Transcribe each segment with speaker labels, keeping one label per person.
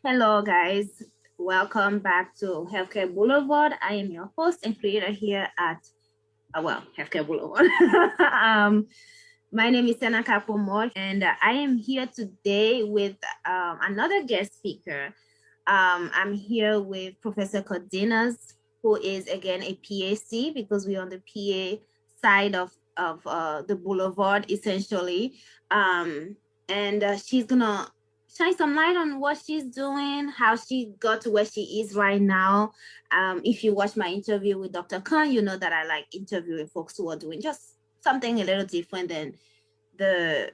Speaker 1: Hello, guys. Welcome back to Healthcare Boulevard. I am your host and creator here at, Healthcare Boulevard. My name is Senaka Pomor, and I am here today with another guest speaker. I'm here with Professor Cardenas, who is again a PAC because we're on the PA side of the Boulevard essentially. And she's gonna shine some light on what she's doing, how she got to where she is right now. If you watch my interview with Dr. Khan, you know that I like interviewing folks who are doing just something a little different than the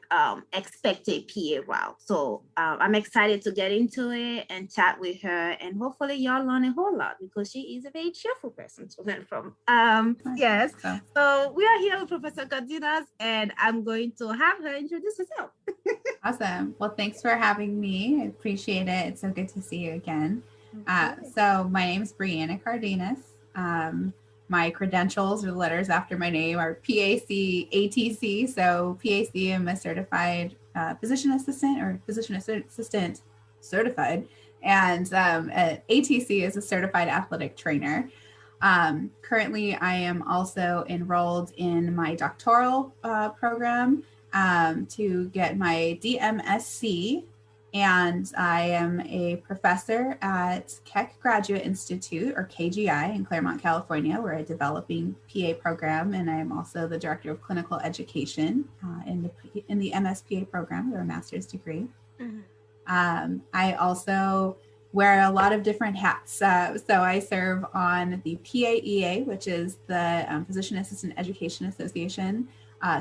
Speaker 1: expected PA route. So I'm excited to get into it and chat with her, and hopefully y'all learn a whole lot because she is a very cheerful person to learn from. Yes. So we are here with Professor Cardenas, and I'm going to have her introduce herself.
Speaker 2: Awesome. Well, thanks for having me. I appreciate it. It's so good to see you again. So my name is Brianna Cardenas. My credentials or the letters after my name are PAC, ATC. So PAC, I'm a certified physician assistant or physician assistant certified. And ATC is a certified athletic trainer. Currently, I am also enrolled in my doctoral program to get my DMSc, and I am a professor at Keck Graduate Institute, or KGI, in Claremont, California. We're a developing PA program, and I am also the director of clinical education in the MSPA program, or a master's degree. I also wear a lot of different hats. So I serve on the PAEA, which is the Physician Assistant Education Association,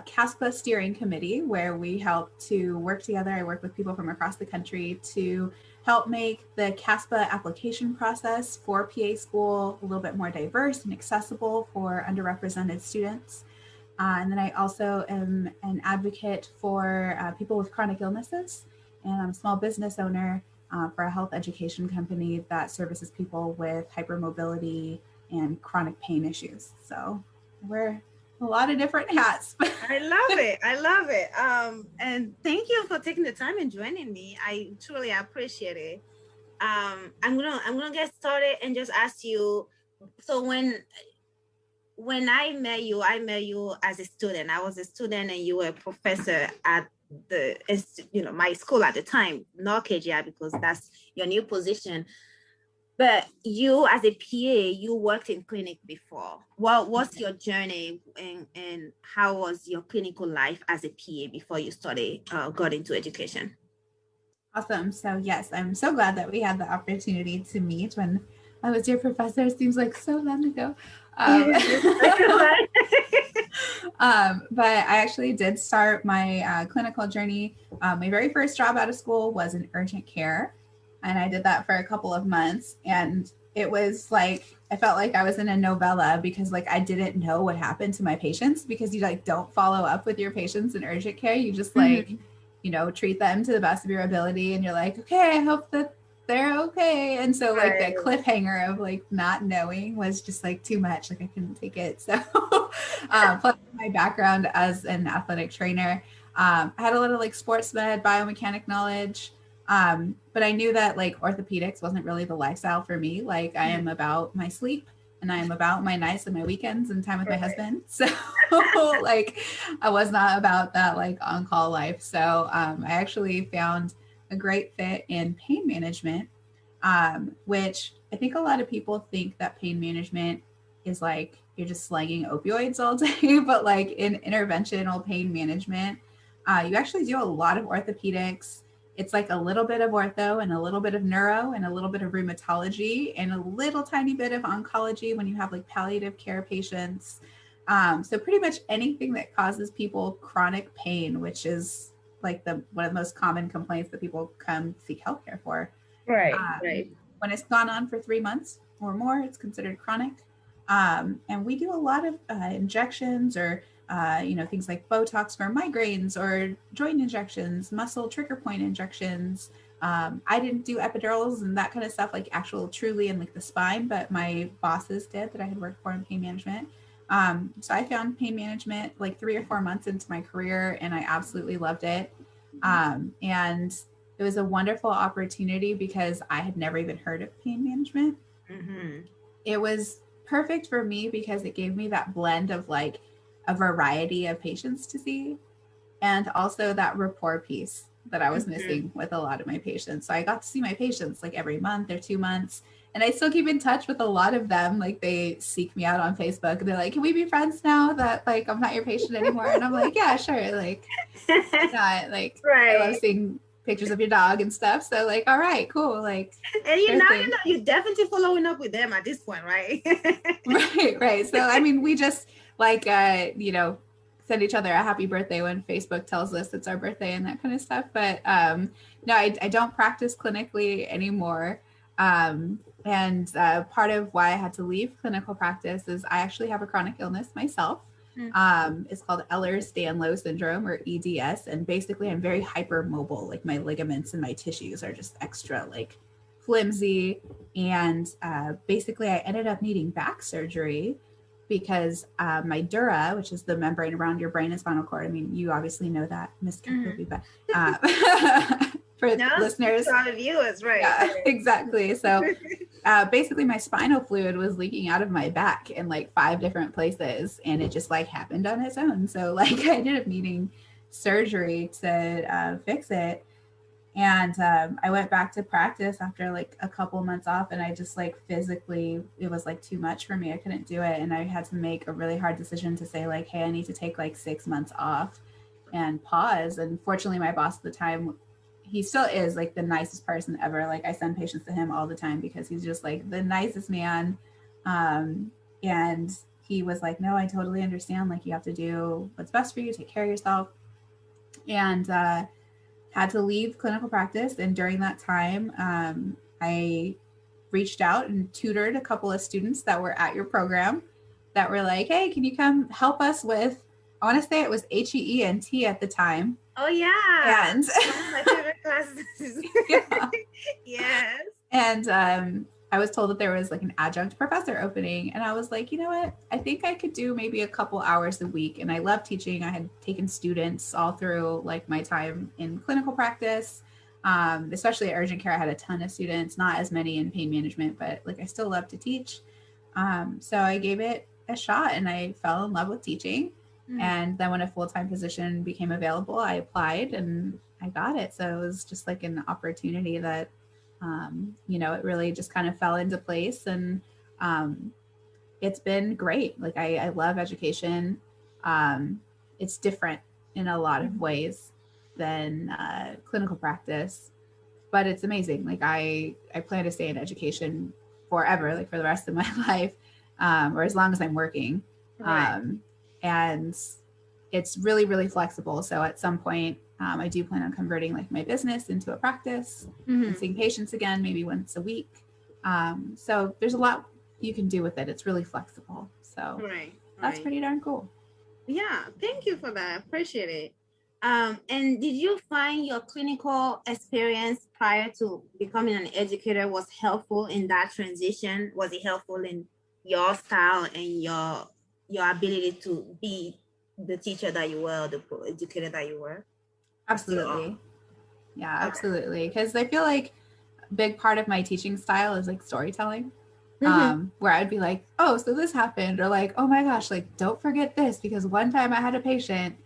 Speaker 2: CASPA steering committee, where we help to work together. I work with people from across the country to help make the CASPA application process for PA school a little bit more diverse and accessible for underrepresented students. And then I also am an advocate for people with chronic illnesses, and I'm a small business owner for a health education company that services people with hypermobility and chronic pain issues. So we're a lot of different hats.
Speaker 1: I love it. I love it. And thank you for taking the time and joining me. I truly appreciate it. I'm gonna get started and just ask you. So when I met you as a student. I was a student, and you were a professor at my school at the time, not KGI, because that's your new position. But you, as a PA, you worked in clinic before. What's your journey, and how was your clinical life as a PA before you got into education?
Speaker 2: Awesome. So yes, I'm so glad that we had the opportunity to meet when I was your professor. It seems like so long ago. But I actually did start my clinical journey. My very first job out of school was in urgent care, and I did that for a couple of months. And it was like, I felt like I was in a novella because like I didn't know what happened to my patients, because you like don't follow up with your patients in urgent care. You just like, treat them to the best of your ability. And you're like, okay, I hope that they're okay. And so like the cliffhanger of like not knowing was just like too much. Like I couldn't take it. So plus my background as an athletic trainer, I had a little like sports med, biomechanic knowledge. But I knew that like orthopedics wasn't really the lifestyle for me. Like I am about my sleep, and I am about my nights and my weekends and time with my husband. So like I was not about that like on-call life. So I actually found a great fit in pain management, which I think a lot of people think that pain management is like you're just slanging opioids all day, but like in interventional pain management, you actually do a lot of orthopedics. It's like a little bit of ortho and a little bit of neuro and a little bit of rheumatology and a little tiny bit of oncology when you have like palliative care patients. So pretty much anything that causes people chronic pain, which is like one of the most common complaints that people come seek healthcare for.
Speaker 1: Right.
Speaker 2: When it's gone on for 3 months or more, it's considered chronic. And we do a lot of injections or things like Botox for migraines or joint injections, muscle trigger point injections. I didn't do epidurals and that kind of stuff, like actual truly in like the spine, but my bosses did that I had worked for in pain management. So I found pain management like 3 or 4 months into my career, and I absolutely loved it. And it was a wonderful opportunity because I had never even heard of pain management.
Speaker 1: Mm-hmm.
Speaker 2: It was perfect for me because it gave me that blend of like a variety of patients to see, and also that rapport piece that I was missing with a lot of my patients. So I got to see my patients like every month or 2 months. And I still keep in touch with a lot of them. Like they seek me out on Facebook and they're like, can we be friends now that like I'm not your patient anymore? And I'm like, yeah, sure. Like, why not? Like,
Speaker 1: Right.
Speaker 2: I love seeing pictures of your dog and stuff. So like, all right, cool. Like,
Speaker 1: and you're definitely following up with them at this point, right?
Speaker 2: Right. So, I mean, we just like, send each other a happy birthday when Facebook tells us it's our birthday and that kind of stuff. But no, I don't practice clinically anymore. And part of why I had to leave clinical practice is I actually have a chronic illness myself. It's called Ehlers-Danlos syndrome, or EDS. And basically I'm very hypermobile. Like my ligaments and my tissues are just extra like flimsy. And basically I ended up needing back surgery because my dura, which is the membrane around your brain and spinal cord. I mean, you obviously know that, Ms. Kapobi, but for listeners.
Speaker 1: For our viewers, right.
Speaker 2: Yeah, exactly. So basically my spinal fluid was leaking out of my back in like 5 different places, and it just like happened on its own. So like I ended up needing surgery to fix it. And I went back to practice after like a couple months off, and I just like physically, it was like too much for me. I couldn't do it. And I had to make a really hard decision to say like, hey, I need to take like 6 months off and pause. And fortunately, my boss at the time, he still is like the nicest person ever. Like I send patients to him all the time because he's just like the nicest man. And he was like, no, I totally understand. Like you have to do what's best for you, take care of yourself. And had to leave clinical practice. And during that time, I reached out and tutored a couple of students that were at your program that were like, hey, can you come help us with, I want to say it was HEENT at the time.
Speaker 1: Oh yeah.
Speaker 2: And
Speaker 1: one of my favorite classes.
Speaker 2: Yeah.
Speaker 1: Yes.
Speaker 2: And I was told that there was like an adjunct professor opening. And I was like, you know what? I think I could do maybe a couple hours a week. And I love teaching. I had taken students all through like my time in clinical practice, especially at urgent care. I had a ton of students, not as many in pain management, but like I still love to teach. So I gave it a shot and I fell in love with teaching. And then when a full-time position became available, I applied and I got it. So it was just like an opportunity that it really just kind of fell into place, and it's been great. Like I love education. It's different in a lot of ways than clinical practice, but it's amazing. Like I plan to stay in education forever, like for the rest of my life, or as long as I'm working. Right. And it's really, really flexible. So at some point, I do plan on converting like my business into a practice and seeing patients again, maybe once a week. So there's a lot you can do with it. It's really flexible. So that's pretty darn cool.
Speaker 1: Yeah. Thank you for that. I appreciate it. And did you find your clinical experience prior to becoming an educator was helpful in that transition? Was it helpful in your style and your ability to be the teacher that you were, the educator that you were?
Speaker 2: Absolutely. Yeah, absolutely. Because I feel like a big part of my teaching style is like storytelling, where I'd be like, oh, so this happened, or like, oh my gosh, like, don't forget this, because one time I had a patient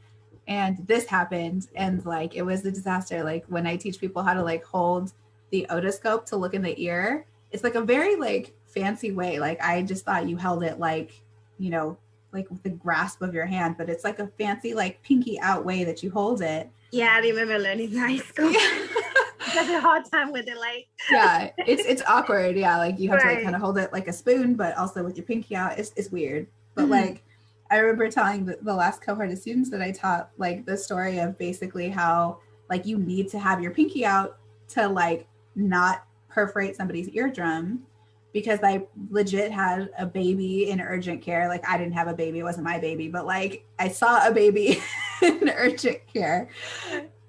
Speaker 2: and this happened, and like, it was a disaster. Like when I teach people how to like hold the otoscope to look in the ear, it's like a very like fancy way. Like I just thought you held it like, like with the grasp of your hand, but it's like a fancy like pinky out way that you hold it.
Speaker 1: Yeah, I remember learning that in school. That's a hard time with it, like.
Speaker 2: Yeah, it's awkward. Yeah, like you have to like kind of hold it like a spoon, but also with your pinky out. It's weird. But like, I remember telling the last cohort of students that I taught like the story of basically how like you need to have your pinky out to like not perforate somebody's eardrum, because I legit had a baby in urgent care. Like I didn't have a baby, it wasn't my baby, but like I saw a baby in urgent care,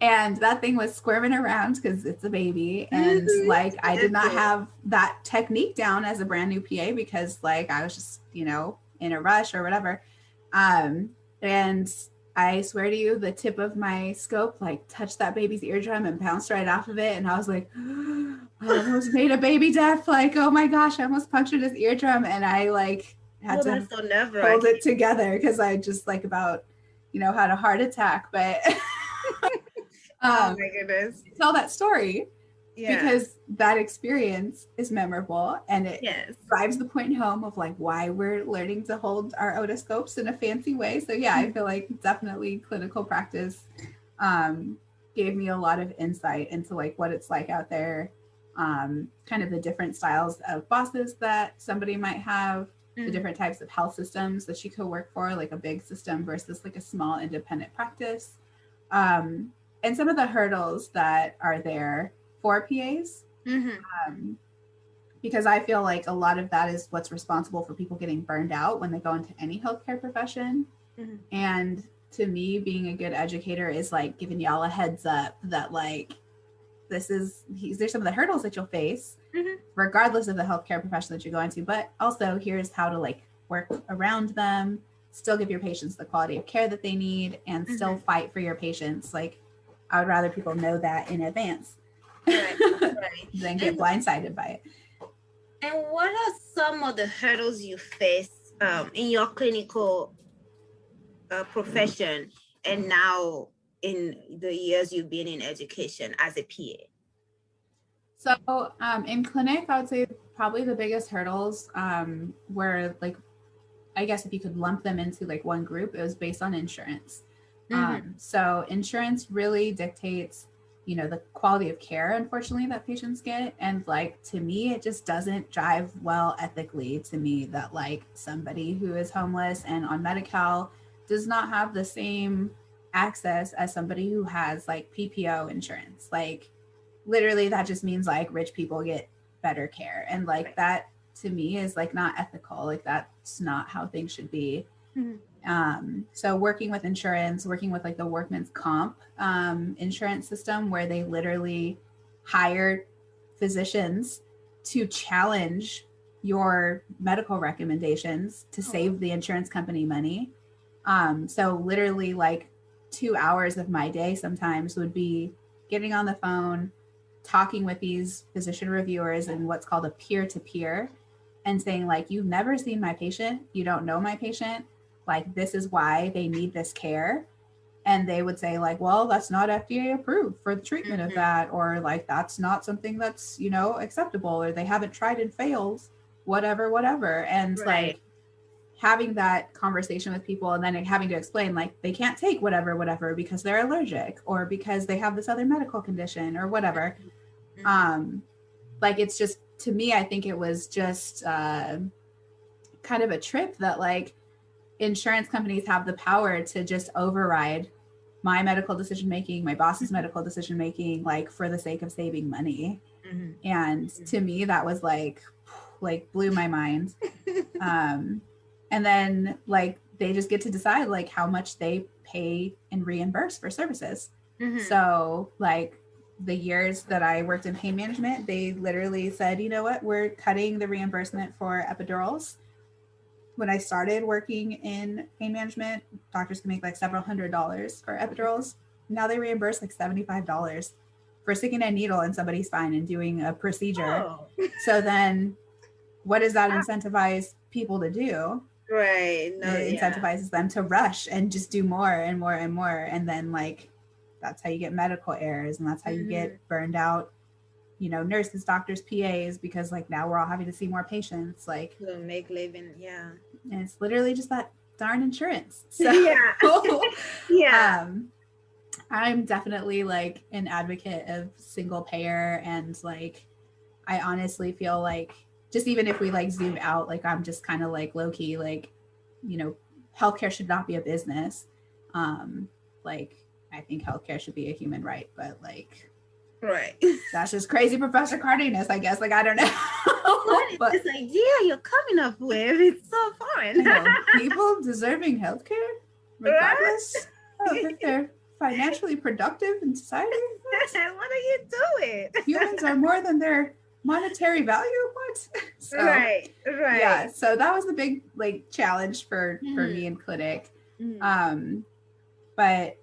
Speaker 2: and that thing was squirming around because it's a baby. And like I did not have that technique down as a brand new PA because like I was just, in a rush or whatever. And I swear to you, the tip of my scope like touched that baby's eardrum and bounced right off of it. And I was like, I almost made a baby deaf. Like, oh my gosh, I almost punctured his eardrum. And I like had to
Speaker 1: that's so nerve-wracking.
Speaker 2: hold it together because I just like about, had a heart attack. But
Speaker 1: oh my goodness.
Speaker 2: Tell that story. Because that experience is memorable and it drives the point home of like why we're learning to hold our otoscopes in a fancy way. So yeah, I feel like definitely clinical practice gave me a lot of insight into like what it's like out there, kind of the different styles of bosses that somebody might have, the different types of health systems that you could work for, like a big system versus like a small independent practice, and some of the hurdles that are there for PAs, because I feel like a lot of that is what's responsible for people getting burned out when they go into any healthcare profession. And to me, being a good educator is like giving y'all a heads up that like, these are some of the hurdles that you'll face, regardless of the healthcare profession that you're going to, but also here's how to like work around them, still give your patients the quality of care that they need, and still fight for your patients. Like, I would rather people know that in advance. Right. Then get blindsided by it.
Speaker 1: And what are some of the hurdles you face in your clinical profession and now in the years you've been in education as a PA?
Speaker 2: So in clinic, I would say probably the biggest hurdles were like, I guess if you could lump them into like one group, it was based on insurance. So insurance really dictates the quality of care, unfortunately, that patients get. And like, to me, it just doesn't drive well ethically to me that like somebody who is homeless and on Medi-Cal does not have the same access as somebody who has like PPO insurance. Like literally that just means like rich people get better care. And like that to me is like not ethical. Like that's not how things should be. So working with insurance, working with like the workman's comp insurance system, where they literally hire physicians to challenge your medical recommendations to save the insurance company money. So literally like 2 hours of my day sometimes would be getting on the phone, talking with these physician reviewers and what's called a peer-to-peer, and saying like, you've never seen my patient, you don't know my patient, like this is why they need this care. And they would say like, well, that's not FDA approved for the treatment of that, or like that's not something that's acceptable, or they haven't tried and failed, whatever. And like having that conversation with people and then having to explain like they can't take whatever because they're allergic or because they have this other medical condition or whatever. Like it's just, to me, I think it was just kind of a trip that like insurance companies have the power to just override my medical decision making, my boss's medical decision making, like for the sake of saving money. And to me, that was like blew my mind. And then like they just get to decide like how much they pay and reimburse for services. So like the years that I worked in pain management, they literally said, you know what, we're cutting the reimbursement for epidurals. When I started working in pain management, doctors can make like several $100s for epidurals. Now they reimburse like $75 for sticking a needle in somebody's spine and doing a procedure. So then what does that incentivize people to do?
Speaker 1: Right. No,
Speaker 2: it incentivizes them to rush and just do more and more and more. And then like, that's how you get medical errors, and that's how you get burned out, nurses, doctors, PAs, because like now we're all having to see more patients, like
Speaker 1: to make living.
Speaker 2: And it's literally just that darn insurance. So I'm definitely like an advocate of single payer, and like I honestly feel like just even if we like zoom out, like I'm just kind of like low key, like healthcare should not be a business. Like I think healthcare should be a human right, but like, that's just crazy Professor Cardenas, I guess. Like, I don't know.
Speaker 1: But this idea you're coming up with, it's so foreign.
Speaker 2: People deserving healthcare, regardless of if they're financially productive in society.
Speaker 1: What are you doing?
Speaker 2: Humans are more than their monetary value. What? So,
Speaker 1: right.
Speaker 2: Yeah. So that was the big like challenge for me in clinic. But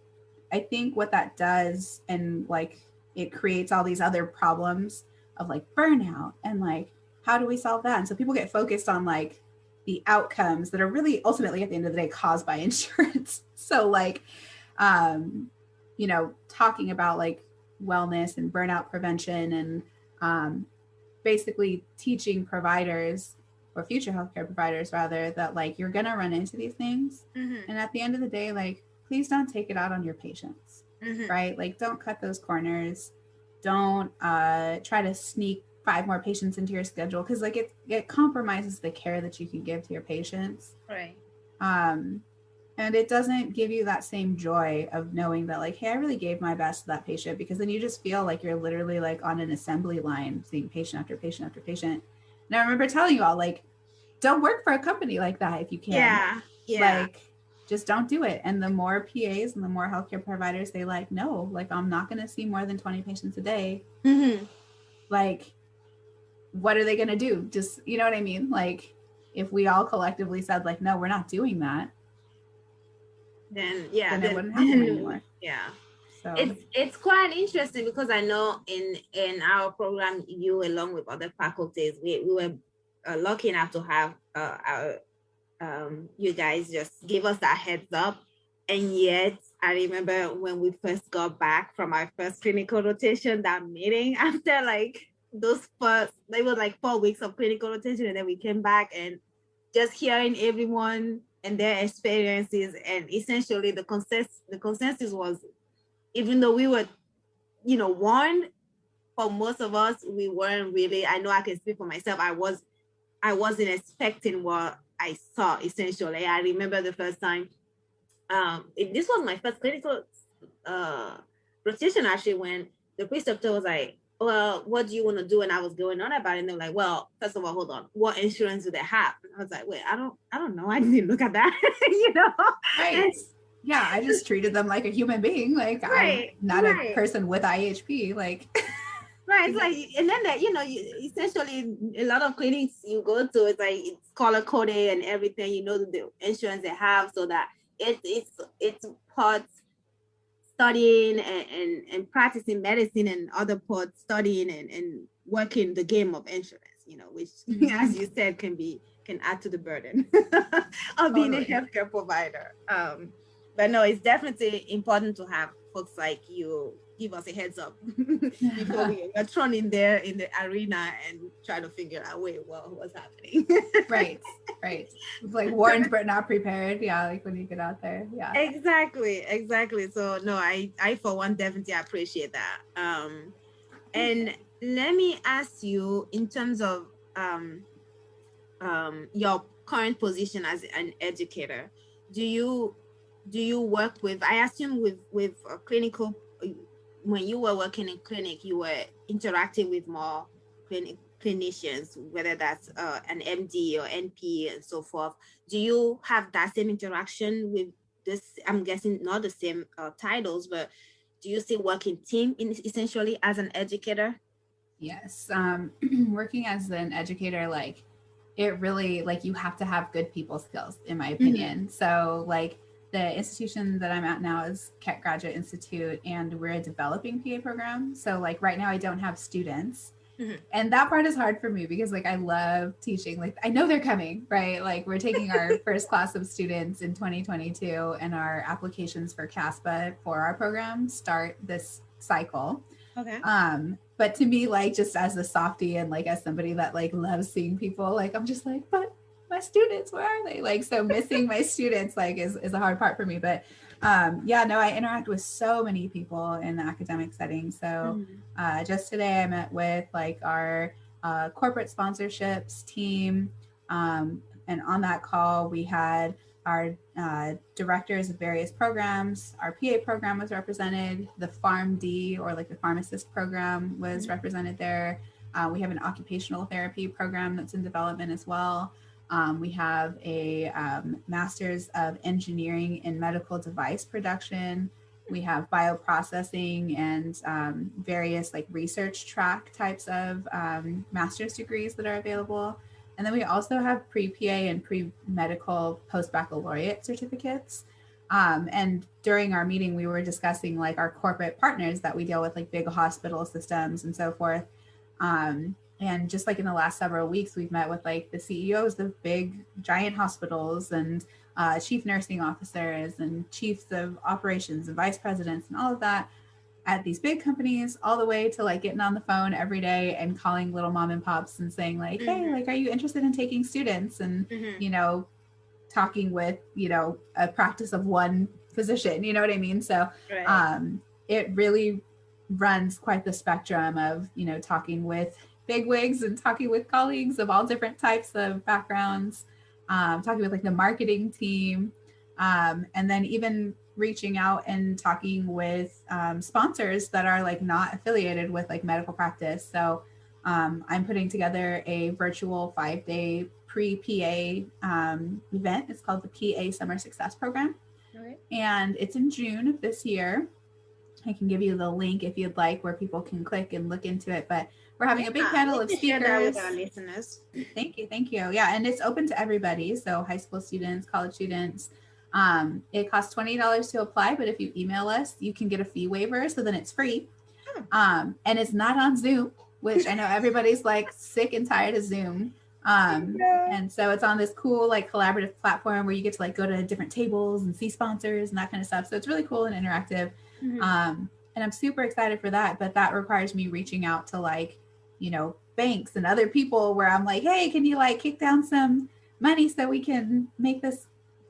Speaker 2: I think what that does, and like it creates all these other problems of like burnout and like how do we solve that? And so people get focused on like the outcomes that are really ultimately at the end of the day caused by insurance. So like you know, talking about like wellness and burnout prevention and basically teaching providers or future healthcare providers rather that like you're gonna run into these things, and at the end of the day, like please don't take it out on your patients, right? Like don't cut those corners, don't try to sneak 5 more patients into your schedule because like it compromises the care that you can give to your patients,
Speaker 1: Right.
Speaker 2: And it doesn't give you that same joy of knowing that like, hey, I really gave my best to that patient, because then you just feel like you're literally like on an assembly line seeing patient after patient after patient. And I remember telling you all, like, don't work for a company like that if you can. Like, just don't do it. And the more PAs and the more healthcare providers, they like, no, like I'm not going to see more than 20 patients a day. Like, what are they going to do? Just, you know what I mean? Like, if we all collectively said like, no, we're not doing that,
Speaker 1: then
Speaker 2: it wouldn't happen anymore. So
Speaker 1: it's quite interesting because I know in our program, you along with other faculties, we were lucky enough to have our you guys just give us that heads up. And yet I remember when we first got back from our first clinical rotation, that meeting after like they were like 4 weeks of clinical rotation, and then we came back and just hearing everyone and their experiences, and essentially the consensus was, even though we were, you know, warned, for most of us, we weren't really, I know I can speak for myself, I wasn't expecting what I saw essentially. I remember the first time, this was my first clinical rotation actually, when the preceptor was like, well, what do you want to do? And I was going on about it, and they're like, well, first of all, hold on, what insurance do they have? And I was like, wait, I don't know, I didn't look at that. You know,
Speaker 2: right. Yeah, I just treated them like a human being, like I'm not a person with IHP, like
Speaker 1: right. It's like, and then that, you know, essentially a lot of clinics you go to, it's like it's color coded and everything, you know, the insurance they have, so that it's part studying and practicing medicine, and other parts studying and working the game of insurance, you know, which as you said can add to the burden of being a healthcare provider. But no, it's definitely important to have folks like you give us a heads up before we are thrown in there in the arena and try to figure out, wait, well, what's happening?
Speaker 2: Right. It's like warned but not prepared. Yeah, like when you get out there. Yeah.
Speaker 1: Exactly. So no, I for one definitely appreciate that. And let me ask you, in terms of your current position as an educator, do you work with, I assume with a clinical, when you were working in clinic, you were interacting with more clinicians, whether that's an MD or NP and so forth. Do you have that same interaction with this? I'm guessing not the same titles, but do you still work in team essentially as an educator?
Speaker 2: Yes. Working as an educator, like it really, like you have to have good people skills, in my opinion. So like the institution that I'm at now is Keck Graduate Institute, and we're a developing PA program. So like right now I don't have students. And that part is hard for me because like I love teaching. Like I know they're coming, right? Like we're taking our first class of students in 2022, and our applications for CASPA for our program start this cycle.
Speaker 1: Okay.
Speaker 2: But to me, like just as a softie and like as somebody that like loves seeing people, like I'm just like, but my students, where are they? Like, so missing my students like is a hard part for me. But yeah, no, I interact with so many people in the academic setting. So just today I met with like our corporate sponsorships team. And on that call, we had our directors of various programs. Our PA program was represented. The PharmD, or like the pharmacist program, was represented there. We have an occupational therapy program that's in development as well. We have a master's of engineering in medical device production. We have bioprocessing and various like research track types of master's degrees that are available. And then we also have pre-PA and pre-medical post-baccalaureate certificates. And during our meeting, we were discussing like our corporate partners that we deal with, like big hospital systems and so forth. And just like in the last several weeks, we've met with like the CEOs of big giant hospitals and chief nursing officers and chiefs of operations and vice presidents and all of that at these big companies, all the way to like getting on the phone every day and calling little mom and pops and saying like, hey, like, are you interested in taking students? And, you know, talking with, you know, a practice of one physician, you know what I mean? So it really runs quite the spectrum of, you know, talking with bigwigs and talking with colleagues of all different types of backgrounds, talking with like the marketing team, and then even reaching out and talking with sponsors that are like not affiliated with like medical practice. So I'm putting together a virtual 5-day pre-PA event. It's called the PA Summer Success Program. And it's in June of this year. I can give you the link if you'd like, where people can click and look into it. But we're having a big panel of speakers. Share that with our listeners. Thank you. Yeah, and it's open to everybody. So high school students, college students. It costs $20 to apply, but if you email us, you can get a fee waiver. So then it's free. And it's not on Zoom, which I know everybody's like sick and tired of Zoom. And so it's on this cool like collaborative platform where you get to like go to different tables and see sponsors and that kind of stuff. So it's really cool and interactive. And I'm super excited for that, but that requires me reaching out to like, you know, banks and other people where I'm like, hey, can you like kick down some money so we can make this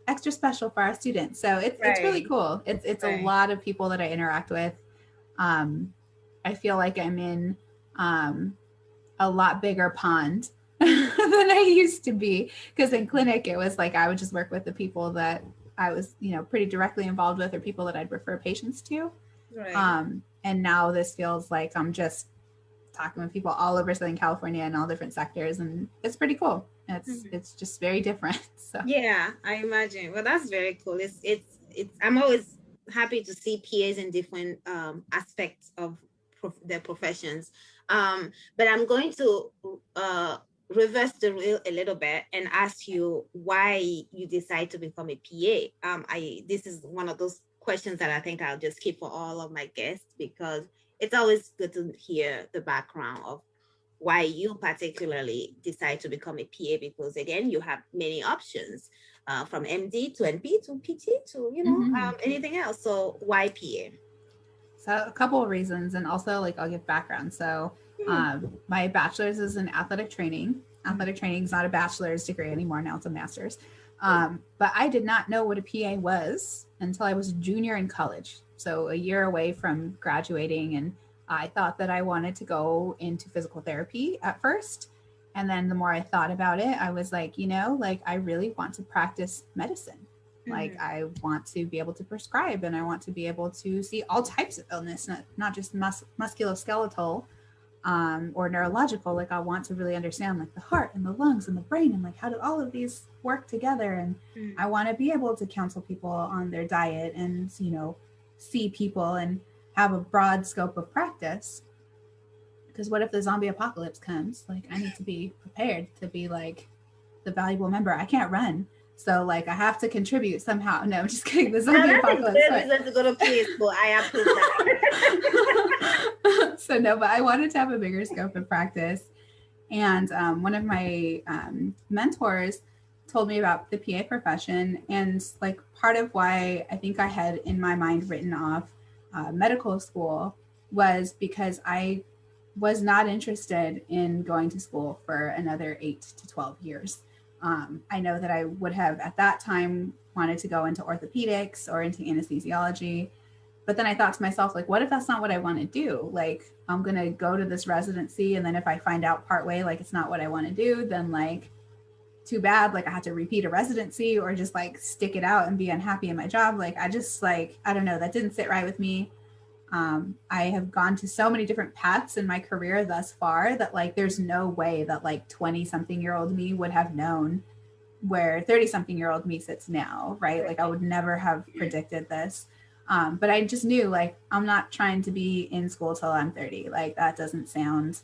Speaker 2: extra special for our students? So it's really cool. It's a lot of people that I interact with. I feel like I'm in a lot bigger pond than I used to be, because in clinic it was like I would just work with the people that I was, you know, pretty directly involved with, or people that I'd refer patients to. And now this feels like I'm just talking with people all over Southern California in all different sectors, and it's pretty cool. It's just very different. So
Speaker 1: yeah, I imagine. Well, that's very cool. It's I'm always happy to see PAs in different aspects of their professions. But I'm going to reverse the wheel a little bit and ask you why you decide to become a PA. This is one of those questions that I think I'll just keep for all of my guests, because it's always good to hear the background of why you particularly decide to become a PA, because again, you have many options, from MD to NP to PT to, you know, anything else. So why PA?
Speaker 2: So a couple of reasons, and also like I'll give background. So my bachelor's is in athletic training. Athletic training is not a bachelor's degree anymore. Now it's a master's. But I did not know what a PA was until I was a junior in college. So a year away from graduating, and I thought that I wanted to go into physical therapy at first. And then the more I thought about it, I was like, you know, like I really want to practice medicine. Like I want to be able to prescribe, and I want to be able to see all types of illness, not just musculoskeletal or neurological. Like I want to really understand like the heart and the lungs and the brain, and like how do all of these work together. And I want to be able to counsel people on their diet and, you know, see people and have a broad scope of practice. Because what if the zombie apocalypse comes? Like I need to be prepared to be like the valuable member. I can't run. So like I have to contribute somehow. No, I'm just kidding. The zombie apocalypse. That's a good reason to go to PA school. I approve that. So no, but I wanted to have a bigger scope of practice. And one of my mentors told me about the PA profession. And like part of why I think I had in my mind written off medical school was because I was not interested in going to school for another 8 to 12 years. I know that I would have at that time wanted to go into orthopedics or into anesthesiology. But then I thought to myself, like, what if that's not what I want to do? Like, I'm going to go to this residency, and then if I find out partway, like, it's not what I want to do, then like, too bad. Like I had to repeat a residency or just like stick it out and be unhappy in my job. Like, I just like, I don't know, that didn't sit right with me. I have gone to so many different paths in my career thus far that like, there's no way that like 20-something-year-old me would have known where 30-something-year-old me sits now, right? Like I would never have predicted this. But I just knew like, I'm not trying to be in school till I'm 30. Like that doesn't sound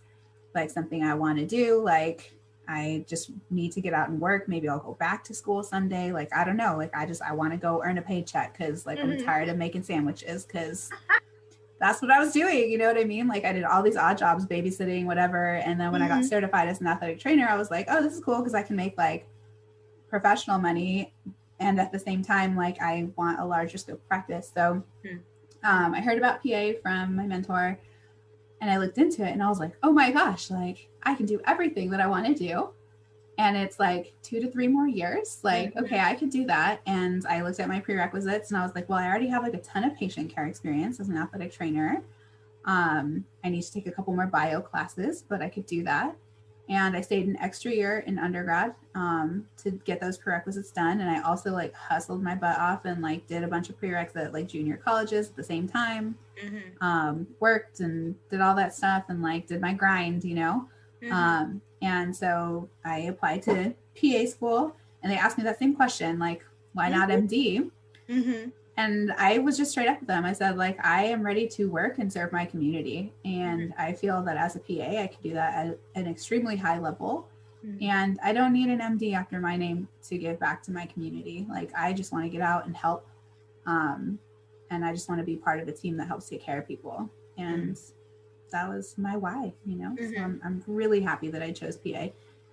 Speaker 2: like something I want to do. Like I just need to get out and work. Maybe I'll go back to school someday. Like, I don't know. Like, I want to go earn a paycheck because like I'm tired of making sandwiches because that's what I was doing. You know what I mean? Like I did all these odd jobs, babysitting, whatever. And then when I got certified as an athletic trainer, I was like, oh, this is cool because I can make like professional money. And at the same time, like I want a larger scope of practice. So I heard about PA from my mentor and I looked into it and I was like, oh my gosh, like I can do everything that I want to do. And it's like 2 to 3 more years. Like, okay, I could do that. And I looked at my prerequisites and I was like, well, I already have like a ton of patient care experience as an athletic trainer. I need to take a couple more bio classes, but I could do that. And I stayed an extra year in undergrad to get those prerequisites done. And I also like hustled my butt off and like did a bunch of prereqs at like junior colleges at the same time, worked and did all that stuff and like did my grind, you know? And so I applied to PA school and they asked me that same question, like, why not MD? And I was just straight up with them. I said, like, I am ready to work and serve my community. And I feel that as a PA, I can do that at an extremely high level. And I don't need an MD after my name to give back to my community. Like, I just want to get out and help. And I just want to be part of a team that helps take care of people. And that was my why, you know? So I'm really happy that I chose PA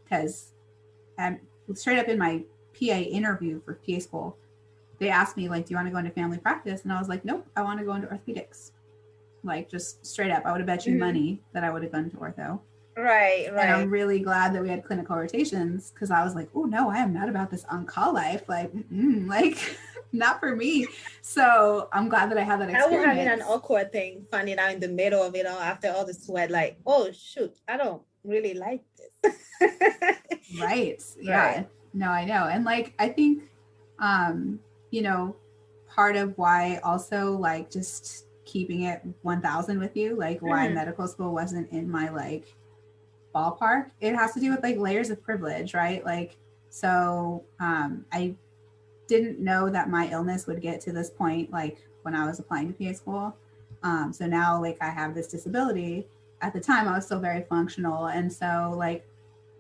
Speaker 2: because straight up in my PA interview for PA school, they asked me, like, do you want to go into family practice? And I was like, nope, I want to go into orthopedics. Like, just straight up, I would have bet you money that I would have gone to ortho.
Speaker 1: Right.
Speaker 2: And I'm really glad that we had clinical rotations because I was like, oh, no, I am not about this on-call life. Like, like, not for me. So I'm glad that I had that experience.
Speaker 3: I was having an awkward thing, finding out in the middle of it all after all the sweat, like, oh, shoot, I don't really like this.
Speaker 2: Right. Yeah. No, I know. And like, I think, you know, part of why also like just keeping it 1000 with you, like why medical school wasn't in my like ballpark, it has to do with like layers of privilege, right? Like, so I didn't know that my illness would get to this point, like when I was applying to PA school. So now like I have this disability. At the time I was still very functional. And so like,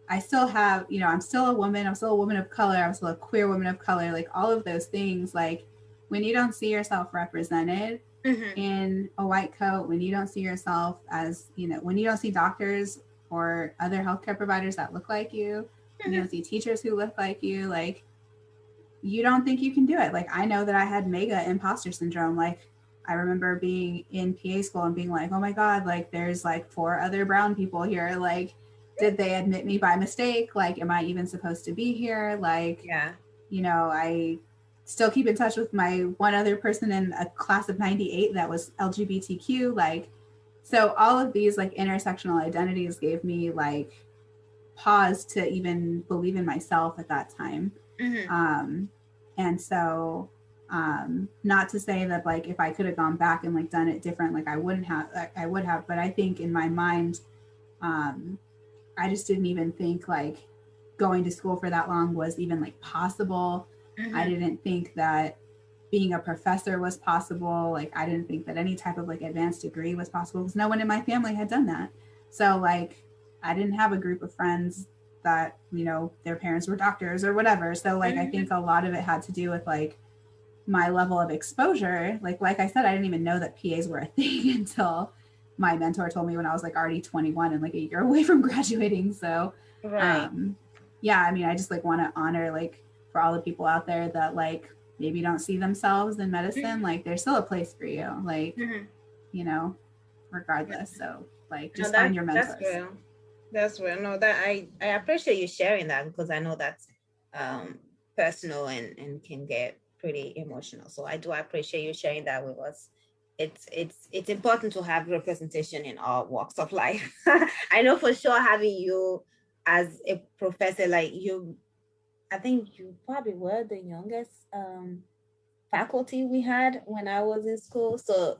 Speaker 2: I still have, you know, I'm still a woman of color. I'm still a queer woman of color, like all of those things. Like when you don't see yourself represented in a white coat, when you don't see yourself as, you know, when you don't see doctors or other healthcare providers that look like you, when you don't see teachers who look like you, like you don't think you can do it. Like I know that I had mega imposter syndrome. Like I remember being in PA school and being like, oh my God, like there's like 4 other brown people here. Like, did they admit me by mistake? Like, am I even supposed to be here? Like, you know, I still keep in touch with my one other person in a class of 98 that was LGBTQ. Like, so all of these like intersectional identities gave me like pause to even believe in myself at that time. And so, not to say that like, if I could have gone back and like done it different, like I would have, but I think in my mind, I just didn't even think like going to school for that long was even like possible. I didn't think that being a professor was possible. Like I didn't think that any type of like advanced degree was possible because no one in my family had done that. So like I didn't have a group of friends that, you know, their parents were doctors or whatever. So like I think a lot of it had to do with like my level of exposure. Like I said, I didn't even know that PAs were a thing until my mentor told me when I was like already 21 and like a year away from graduating. So yeah, I mean, I just like want to honor like for all the people out there that like maybe don't see themselves in medicine, like there's still a place for you, like, you know, regardless. So like just find your mentors.
Speaker 3: That's real. No, that I appreciate you sharing that because I know that's personal and can get pretty emotional. So I do appreciate you sharing that with us. It's important to have representation in all walks of life. I know for sure having you as a professor, like you, I think you probably were the youngest faculty we had when I was in school. So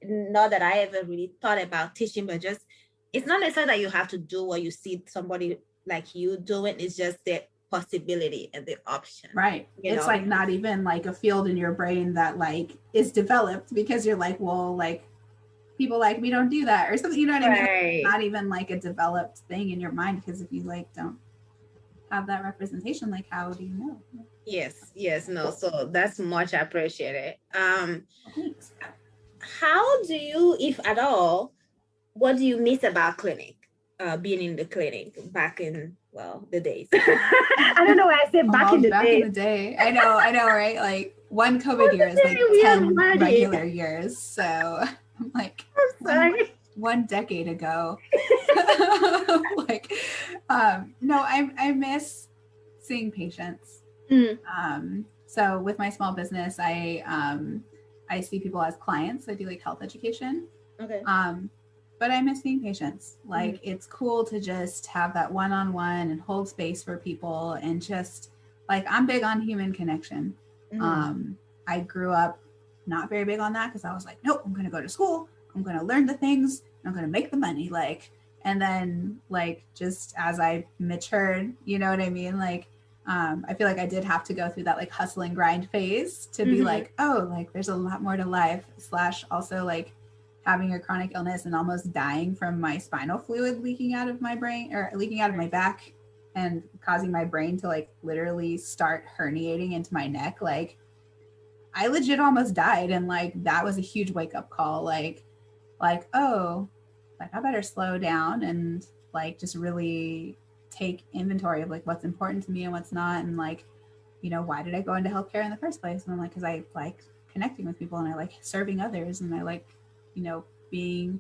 Speaker 3: not that I ever really thought about teaching, but just, it's not necessarily that you have to do what you see somebody like you doing. It's just the possibility and the option.
Speaker 2: Right. It's like not even like a field in your brain that like is developed because you're like, well, like people like me don't do that or something, you know what I mean? It's not even like a developed thing in your mind because if you like don't have that representation. Like, how do you know?
Speaker 3: Yes, no. So that's much appreciated.
Speaker 2: Thanks.
Speaker 3: How do you, if at all, what do you miss about clinic? Being in the clinic back in, well, the days.
Speaker 1: I don't know why I said back in the
Speaker 2: back
Speaker 1: day.
Speaker 2: in the day. I know, right? Like one COVID year is like 10 regular years. So I'm like,
Speaker 1: I'm sorry.
Speaker 2: One decade ago. Like, no, I miss seeing patients. So with my small business, I see people as clients. I do like health education.
Speaker 3: Okay.
Speaker 2: But I miss seeing patients. Like, it's cool to just have that one-on-one and hold space for people, and just like, I'm big on human connection. I grew up not very big on that, because I was like, nope, I'm going to go to school. I'm going to learn the things. And I'm going to make the money. Like, and then like, just as I matured, you know what I mean? Like, I feel like I did have to go through that like hustle and grind phase to be like, oh, like there's a lot more to life, / also like having a chronic illness and almost dying from my spinal fluid leaking out of my brain, or leaking out of my back, and causing my brain to like literally start herniating into my neck. Like, I legit almost died. And like, that was a huge wake up call. Like, oh, like I better slow down and like just really take inventory of like what's important to me and what's not. And like, you know, why did I go into healthcare in the first place? And I'm like, because I like connecting with people, and I like serving others, and I like, you know, being,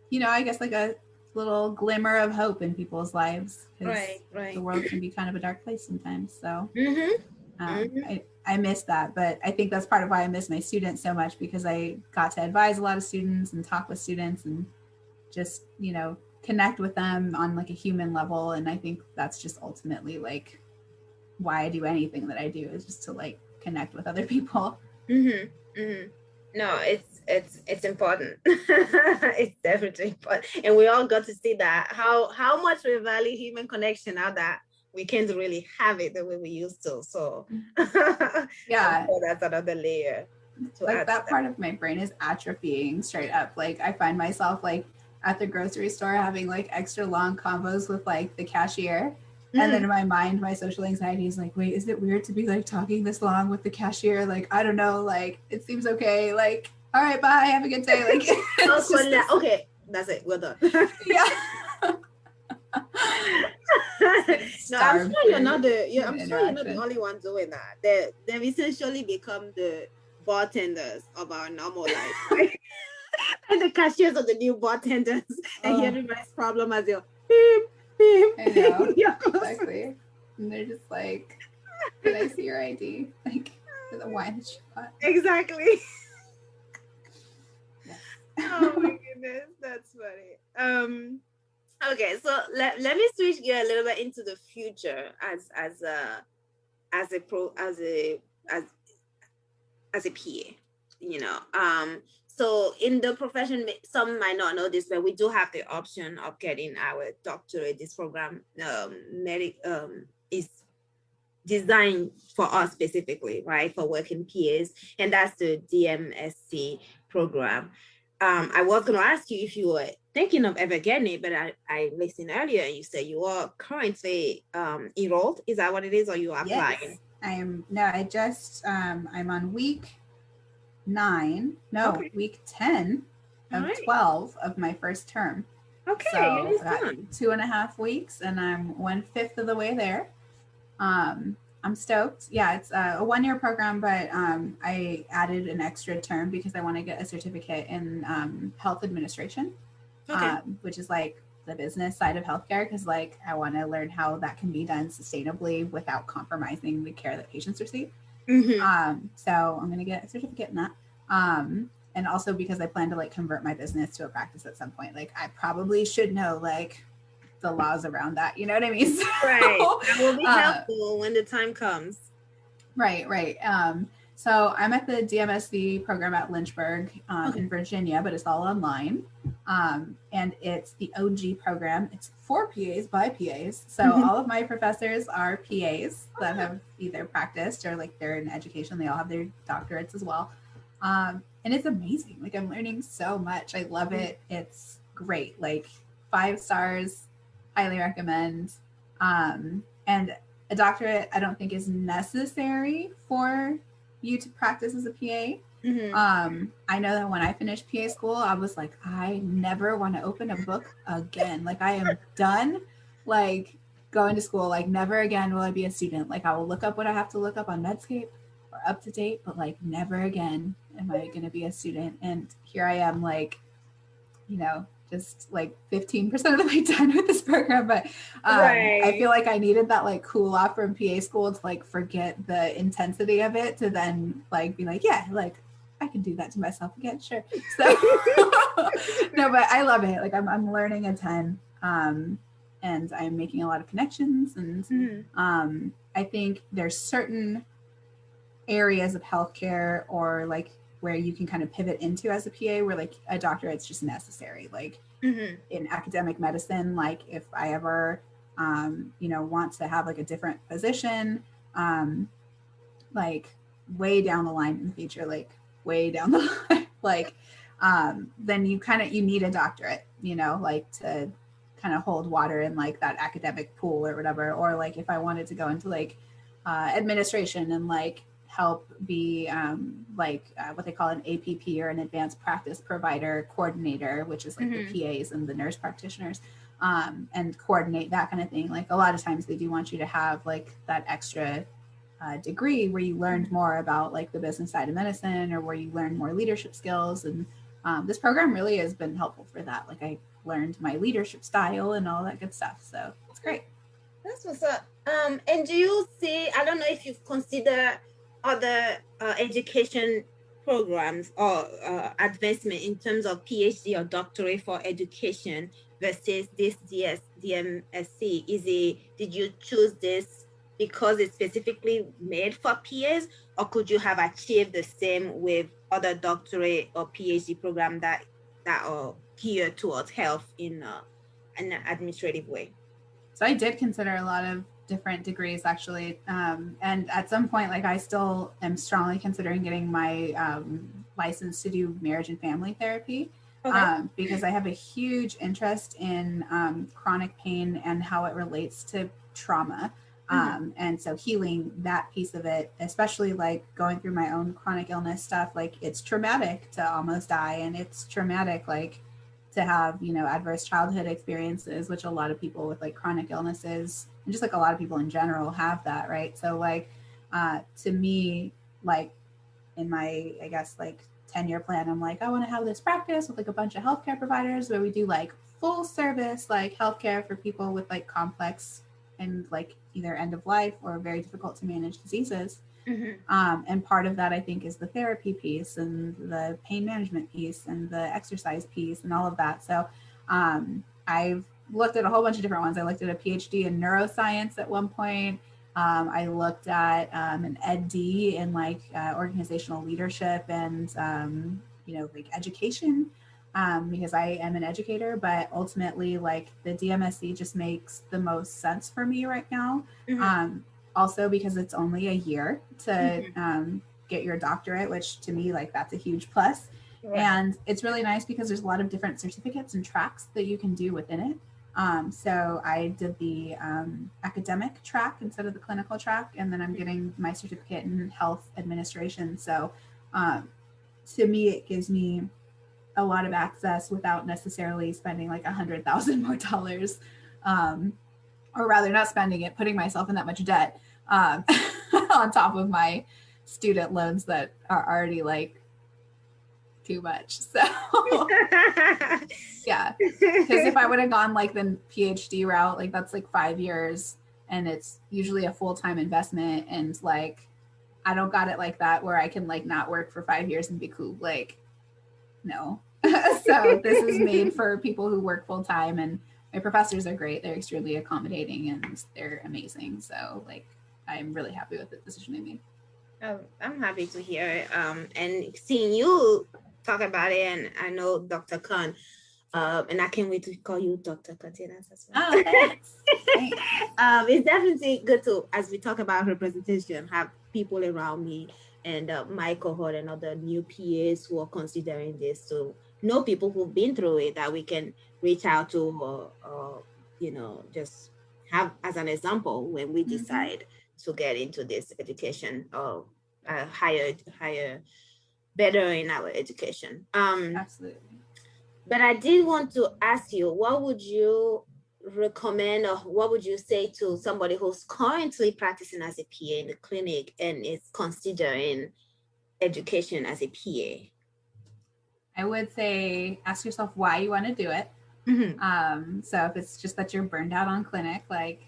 Speaker 2: you know, I guess like a little glimmer of hope in people's lives.
Speaker 3: Right.
Speaker 2: The world can be kind of a dark place sometimes. So I miss that, but I think that's part of why I miss my students so much, because I got to advise a lot of students and talk with students and just, you know, connect with them on like a human level. And I think that's just ultimately like why I do anything that I do, is just to like connect with other people.
Speaker 3: No, it's important. It's definitely important, and we all got to see that how much we value human connection now that we can't really have it the way we used to. So
Speaker 2: yeah,
Speaker 3: that's another layer.
Speaker 2: Like that part of my brain is atrophying straight up. Like, I find myself like at the grocery store having like extra long combos with like the cashier. And then in my mind, my social anxiety is like, wait, is it weird to be like talking this long with the cashier? Like, I don't know, like it seems okay. Like, all right, bye, have a good day. Like,
Speaker 3: okay, that's it, we're done.
Speaker 2: Yeah.
Speaker 3: No, I'm sure you're not the only one doing that. They've essentially become the bartenders of our normal life, right? And the cashiers of the new bartenders. And everybody's problem as your beep, beep.
Speaker 2: I know, exactly. And they're just like, can I see your ID? Like, for the wine that you bought.
Speaker 3: Exactly. Oh my goodness, that's funny. Okay, so let me switch gear a little bit into the future as a PA, you know. So in the profession, some might not know this, but we do have the option of getting our doctorate. This program is designed for us specifically, right, for working PAs, and that's the DMSC program. I was going to ask you if you were thinking of ever getting it, but I listened earlier and you said you are currently enrolled. Is that what it is, or you are applying?
Speaker 2: Yes, I am. No, I just I'm on week 9. No, okay. Week 10 of 12 of my first term.
Speaker 3: Okay,
Speaker 2: so I got 2.5 weeks, and I'm 1/5 of the way there. I'm stoked. Yeah, it's a 1-year program, but I added an extra term because I want to get a certificate in health administration, which is like the business side of healthcare, because like I want to learn how that can be done sustainably without compromising the care that patients receive. So I'm going to get a certificate in that. And also because I plan to like convert my business to a practice at some point. Like, I probably should know like the laws around that, you know what I mean? So,
Speaker 3: right, that will be helpful when the time comes.
Speaker 2: Right. So I'm at the DMSC program at Lynchburg in Virginia, but it's all online. And it's the OG program. It's for PAs by PAs. So all of my professors are PAs that have either practiced or like they're in education. They all have their doctorates as well. And it's amazing. Like, I'm learning so much. I love it. It's great. Like, 5 stars, highly recommend. And a doctorate, I don't think is necessary for you to practice as a PA. I know that when I finished PA school, I was like, I never want to open a book again. Like, I am done, like, going to school. Like, never again will I be a student. Like, I will look up what I have to look up on Medscape or Up to Date, but like, never again am I going to be a student. And here I am, like, you know, just like 15% of the way done with this program. But I feel like I needed that like cool off from PA school to like forget the intensity of it, to then like be like, yeah, like I can do that to myself again. Sure. So no, but I love it. Like I'm learning a ton. And I'm making a lot of connections. And I think there's certain areas of healthcare or like where you can kind of pivot into as a PA where like a doctorate's just necessary. Like in academic medicine, like if I ever, you know, want to have like a different position, like way down the line in the future, like way down the line, like, then you need a doctorate, you know, like to kind of hold water in like that academic pool or whatever. Or like if I wanted to go into like administration and like help be what they call an APP or an advanced practice provider coordinator, which is like the PAs and the nurse practitioners, and coordinate that kind of thing. Like a lot of times they do want you to have like that extra degree where you learned more about like the business side of medicine, or where you learn more leadership skills. And this program really has been helpful for that. Like I learned my leadership style and all that good stuff. So it's great.
Speaker 3: That's what's up. And do you see, I don't know if you've considered other education programs or advancement in terms of PhD or doctorate for education versus this DMSC? Did you choose this because it's specifically made for PAs, or could you have achieved the same with other doctorate or PhD program that are geared towards health in an administrative way?
Speaker 2: So I did consider a lot of different degrees actually. And at some point, like I still am strongly considering getting my license to do marriage and family therapy. Okay. Because I have a huge interest in chronic pain and how it relates to trauma. And so healing that piece of it, especially like going through my own chronic illness stuff, like it's traumatic to almost die, and it's traumatic like to have, you know, adverse childhood experiences, which a lot of people with like chronic illnesses and just like a lot of people in general have that, right? So like to me, like in my, I guess like 10-year plan, I'm like, I want to have this practice with like a bunch of healthcare providers where we do like full service like healthcare for people with like complex and like either end of life or very difficult to manage diseases. And part of that, I think, is the therapy piece and the pain management piece and the exercise piece and all of that. So I've looked at a whole bunch of different ones. I looked at a PhD in neuroscience at one point. I looked at an EdD in like organizational leadership and, you know, like education, because I am an educator, but ultimately like the DMSC just makes the most sense for me right now. Also because it's only a year to get your doctorate, which to me, like that's a huge plus. Right. And it's really nice because there's a lot of different certificates and tracks that you can do within it. So I did the academic track instead of the clinical track, and then I'm getting my certificate in health administration. So to me, it gives me a lot of access without necessarily spending like $100,000 more, or rather not spending it, putting myself in that much debt on top of my student loans that are already like too much. So yeah, because if I would have gone like the PhD route, like that's like 5 years and it's usually a full-time investment, and like I don't got it like that where I can like not work for 5 years and be cool. Like no. So this is made for people who work full-time, and my professors are great. They're extremely accommodating and they're amazing. So like I'm really happy with the decision I made.
Speaker 3: I'm happy to hear it. And seeing you talk about it, and I know Dr. Khan, and I can't wait to call you Dr. Cardenas as well.
Speaker 2: Oh, thanks.
Speaker 3: It's definitely good to, as we talk about representation, have people around me and my cohort and other new PAs who are considering this, to know people who've been through it that we can reach out to, or you know, just have as an example when we decide to get into this education or higher, better in our education.
Speaker 2: Absolutely.
Speaker 3: But I did want to ask you, what would you recommend or what would you say to somebody who's currently practicing as a PA in the clinic and is considering education as a PA?
Speaker 2: I would say ask yourself why you want to do it. So if it's just that you're burned out on clinic, like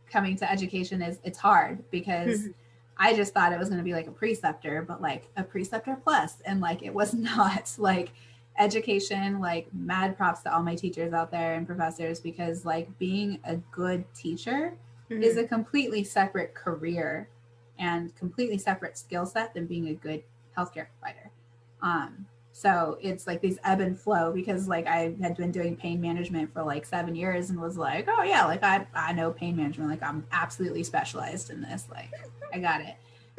Speaker 2: coming to education it's hard because I just thought it was going to be like a preceptor, but like a preceptor plus, and like it was not. Like education, like mad props to all my teachers out there and professors, because like being a good teacher is a completely separate career and completely separate skill set than being a good healthcare provider. So it's like these ebb and flow, because like I had been doing pain management for like 7 years and was like, oh yeah, like I know pain management, like I'm absolutely specialized in this, like I got it.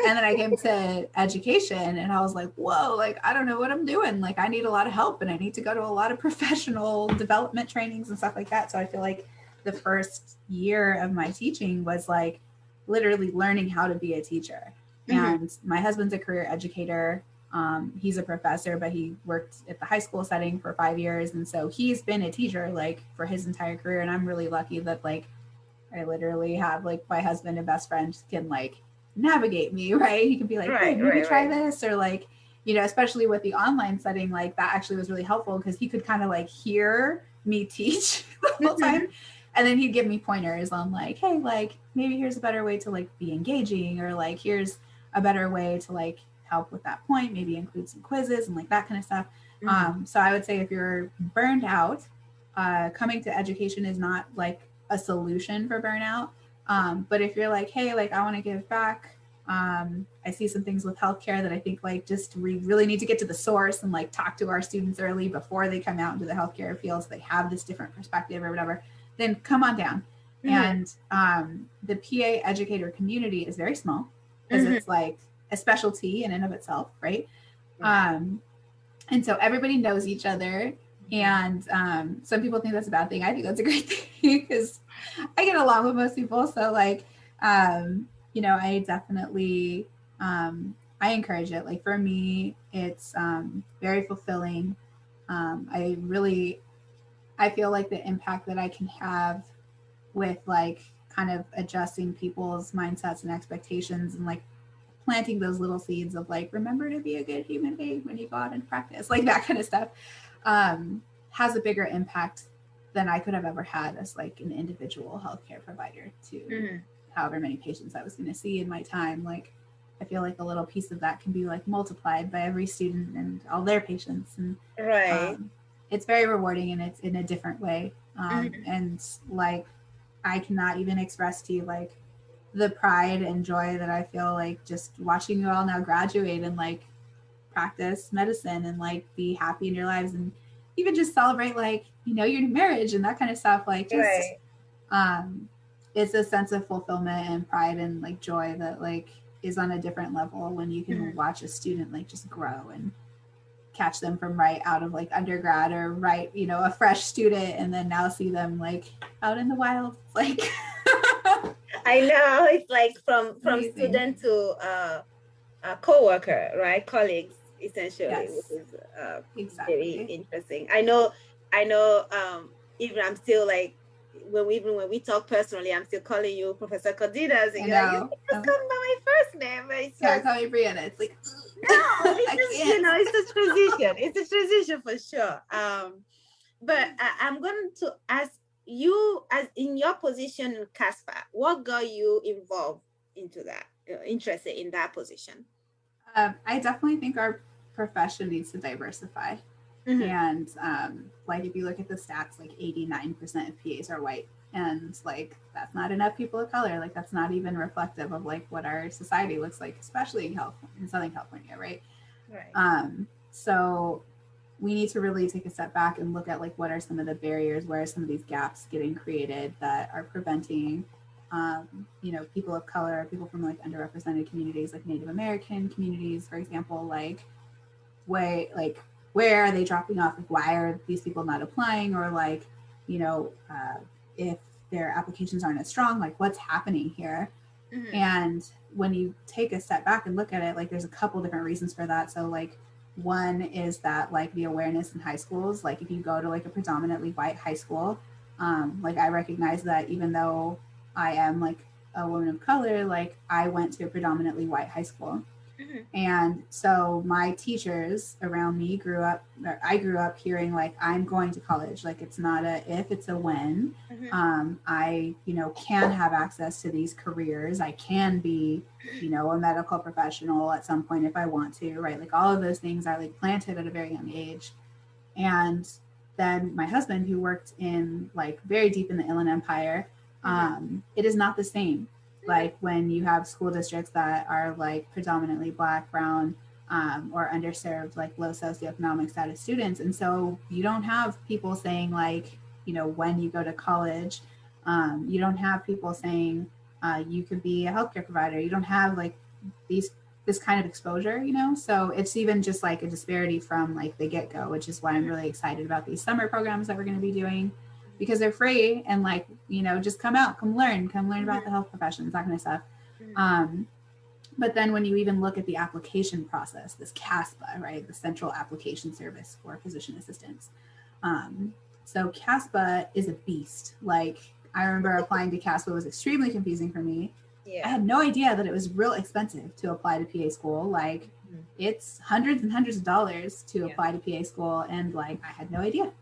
Speaker 2: And then I came to education and I was like, whoa, like I don't know what I'm doing. Like I need a lot of help and I need to go to a lot of professional development trainings and stuff like that. So I feel like the first year of my teaching was like literally learning how to be a teacher. And my husband's a career educator. He's a professor, but he worked at the high school setting for 5 years. And so he's been a teacher like for his entire career. And I'm really lucky that like I literally have like my husband and best friend can like navigate me, right? He can be like, hey, maybe try this, or like, you know, especially with the online setting, like that actually was really helpful because he could kind of like hear me teach the whole time. And then he'd give me pointers on like, hey, like maybe here's a better way to like be engaging, or like here's a better way to like help with that point, maybe include some quizzes and like that kind of stuff. So I would say if you're burned out, coming to education is not like a solution for burnout. But if you're like, hey, like I want to give back, I see some things with healthcare that I think like just we really need to get to the source and like talk to our students early before they come out into the healthcare field so they have this different perspective or whatever, then come on down. And the PA educator community is very small because it's like a specialty in and of itself, right? And so everybody knows each other. And some people think that's a bad thing. I think that's a great thing because I get along with most people. So like, you know, I definitely, I encourage it. Like for me, it's very fulfilling. I feel like the impact that I can have with like kind of adjusting people's mindsets and expectations and like planting those little seeds of like, remember to be a good human being when you go out and practice, like that kind of stuff, has a bigger impact than I could have ever had as like an individual healthcare provider to however many patients I was going to see in my time. Like, I feel like a little piece of that can be like multiplied by every student and all their patients. And it's very rewarding and it's in a different way. And like, I cannot even express to you like the pride and joy that I feel like just watching you all now graduate and like practice medicine and like be happy in your lives and even just celebrate like, you know, your new marriage and that kind of stuff. Like just, it's a sense of fulfillment and pride and like joy that like is on a different level when you can watch a student like just grow and catch them from right out of like undergrad or right, you know, a fresh student and then now see them like out in the wild. Like
Speaker 3: I know it's like from
Speaker 2: amazing.
Speaker 3: Student to a co-worker, right? Colleagues, essentially,
Speaker 2: Yes.
Speaker 3: which is
Speaker 2: Exactly.
Speaker 3: very interesting. I know. Even I'm still like when we talk personally, I'm still calling you Professor Cardenas. And you're like, you just call me by my first name. But it's
Speaker 2: yeah, call me Brianna. It's like
Speaker 3: no, it's just, you know, it's a transition. It's a transition for sure. But I'm going to ask you, as in your position in CASPA, what got you involved into that, interested in that position?
Speaker 2: I definitely think our profession needs to diversify. And like if you look at the stats, like 89% of PAs are white, and like that's not enough people of color. Like that's not even reflective of like what our society looks like, especially in California, in Southern California, right? So we need to really take a step back and look at like what are some of the barriers, where are some of these gaps getting created that are preventing you know, people of color, people from like underrepresented communities, like Native American communities, for example, like where are they dropping off? Like, why are these people not applying? Or like, you know, if their applications aren't as strong, like what's happening here. And when you take a step back and look at it, like there's a couple different reasons for that. So like one is that like the awareness in high schools, like if you go to like a predominantly white high school, like I recognize that even though I am like a woman of color, like I went to a predominantly white high school. And so my teachers around me I grew up hearing like, I'm going to college. Like it's not a if, it's a when. I, can have access to these careers. I can be, a medical professional at some point if I want to, right? Like all of those things are like planted at a very young age. And then my husband, who worked in like very deep in the Inland Empire, it is not the same. Like when you have school districts that are like predominantly Black, brown, or underserved, like low socioeconomic status students. And so you don't have people saying like, when you go to college, you don't have people saying you could be a healthcare provider. You don't have like this kind of exposure, so it's even just like a disparity from like the get-go, which is why I'm really excited about these summer programs that we're going to be doing, because they're free and like, just come learn about the health professions, that kind of stuff. But then when you even look at the application process, this CASPA, right, the Central Application Service for Physician Assistants. So CASPA is a beast. Like I remember applying to CASPA was extremely confusing for me. I had no idea that it was real expensive to apply to PA school. Like it's hundreds and hundreds of dollars to apply to PA school. And like, I had no idea.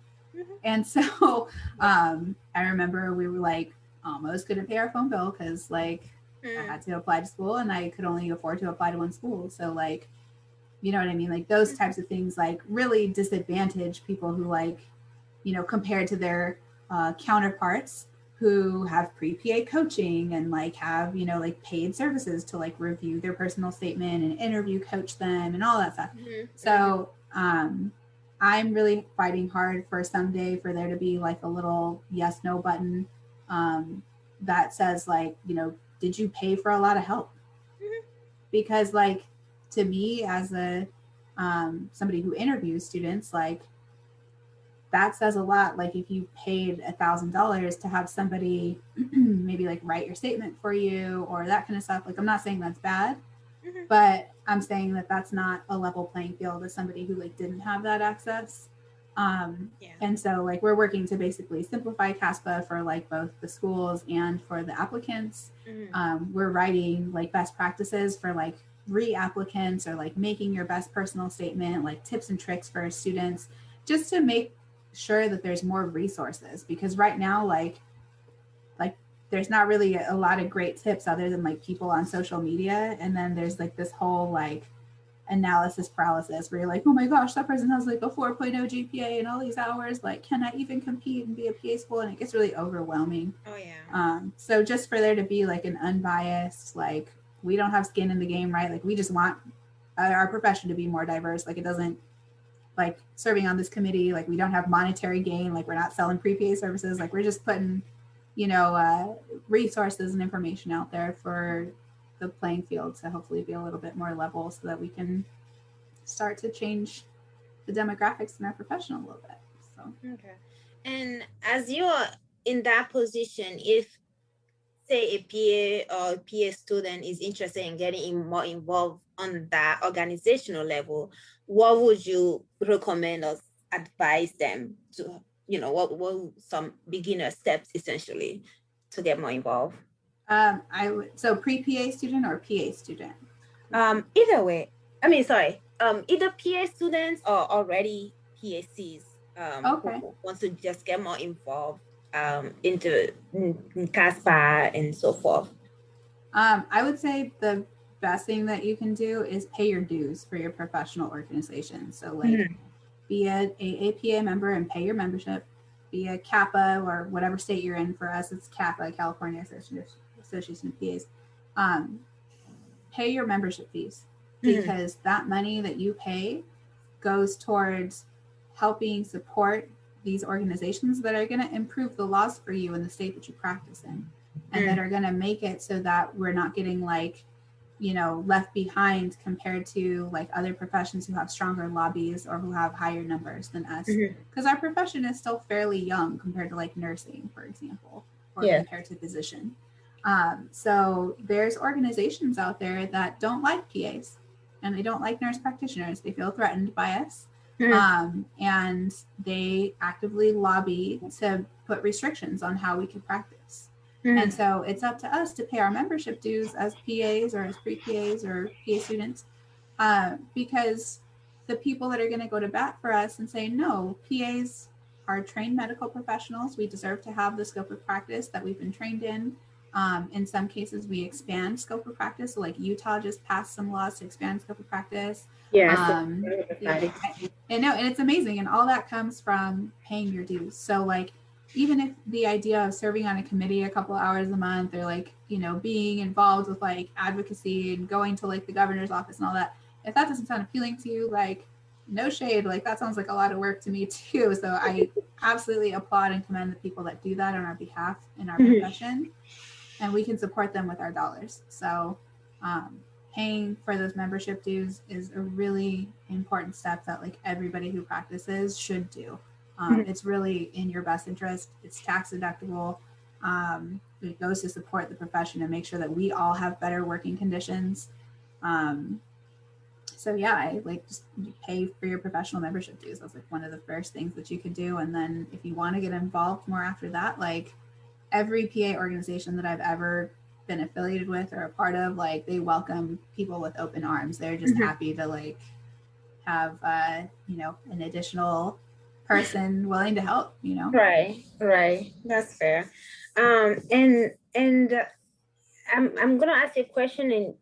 Speaker 2: And so I remember we were like almost couldn't pay our phone bill because like I had to apply to school and I could only afford to apply to one school. So like, you know what I mean? Like those types of things like really disadvantage people who like, compared to their counterparts who have pre-PA coaching and like have, like paid services to like review their personal statement and interview coach them and all that stuff. So I'm really fighting hard for someday for there to be like a little yes, no button that says like, did you pay for a lot of help? Because like, to me as a somebody who interviews students, like that says a lot. Like if you paid $1,000 to have somebody maybe like write your statement for you or that kind of stuff. Like I'm not saying that's bad, but I'm saying that that's not a level playing field as somebody who like didn't have that access. And so like we're working to basically simplify CASPA for like both the schools and for the applicants. We're writing like best practices for like re-applicants or like making your best personal statement, like tips and tricks for students, just to make sure that there's more resources, because right now like there's not really a lot of great tips other than like people on social media. And then there's like this whole like analysis paralysis where you're like, oh my gosh, that person has like a 4.0 GPA and all these hours, like can I even compete and be a PA school? And it gets really overwhelming. So just for there to be like an unbiased, like we don't have skin in the game, right? Like we just want our profession to be more diverse. Like it doesn't, like serving on this committee, like we don't have monetary gain, like we're not selling pre-PA services, like we're just putting, resources and information out there for the playing field to hopefully be a little bit more level so that we can start to change the demographics in our profession a little bit. So
Speaker 3: okay. And as you are in that position, if say a PA or PA student is interested in getting more involved on that organizational level, what would you recommend or advise them to, what some beginner steps essentially to get more involved?
Speaker 2: So pre-PA student or PA student?
Speaker 3: Either way. Either PA students or already PACs who want to just get more involved into CASPA and so forth.
Speaker 2: I would say the best thing that you can do is pay your dues for your professional organization. So like be a AAPA member and pay your membership, be a CAPA or whatever state you're in. For us, it's CAPA, California Association of PAs. Pay your membership fees, because that money that you pay goes towards helping support these organizations that are going to improve the laws for you in the state that you practice in, and that are going to make it so that we're not getting like, left behind compared to like other professions who have stronger lobbies or who have higher numbers than us. Because our profession is still fairly young compared to like nursing, for example. or compare to physician. So there's organizations out there that don't like PAs and they don't like nurse practitioners. They feel threatened by us. And they actively lobby to put restrictions on how we can practice. And so it's up to us to pay our membership dues as PAs or as pre-PAs or PA students, because the people that are going to go to bat for us and say, no, PAs are trained medical professionals. We deserve to have the scope of practice that we've been trained in. In some cases, we expand scope of practice. So like Utah just passed some laws to expand scope of practice. And it's amazing. And all that comes from paying your dues. So like, even if the idea of serving on a committee a couple hours a month or like, you know, being involved with like advocacy and going to like the governor's office and all that, if that doesn't sound appealing to you, like no shade, like that sounds like a lot of work to me too. So I absolutely applaud and commend the people that do that on our behalf in our profession, and we can support them with our dollars. So paying for those membership dues is a really important step that like everybody who practices should do. It's really in your best interest. It's tax deductible. It goes to support the profession and make sure that we all have better working conditions. So yeah, I like just pay for your professional membership dues. That's like one of the first things that you could do. And then if you want to get involved more after that, like every PA organization that I've ever been affiliated with or a part of, like they welcome people with open arms. They're just happy to like have, you know, an additional person willing to help, you know.
Speaker 3: Right, that's fair. I'm gonna ask you a question, and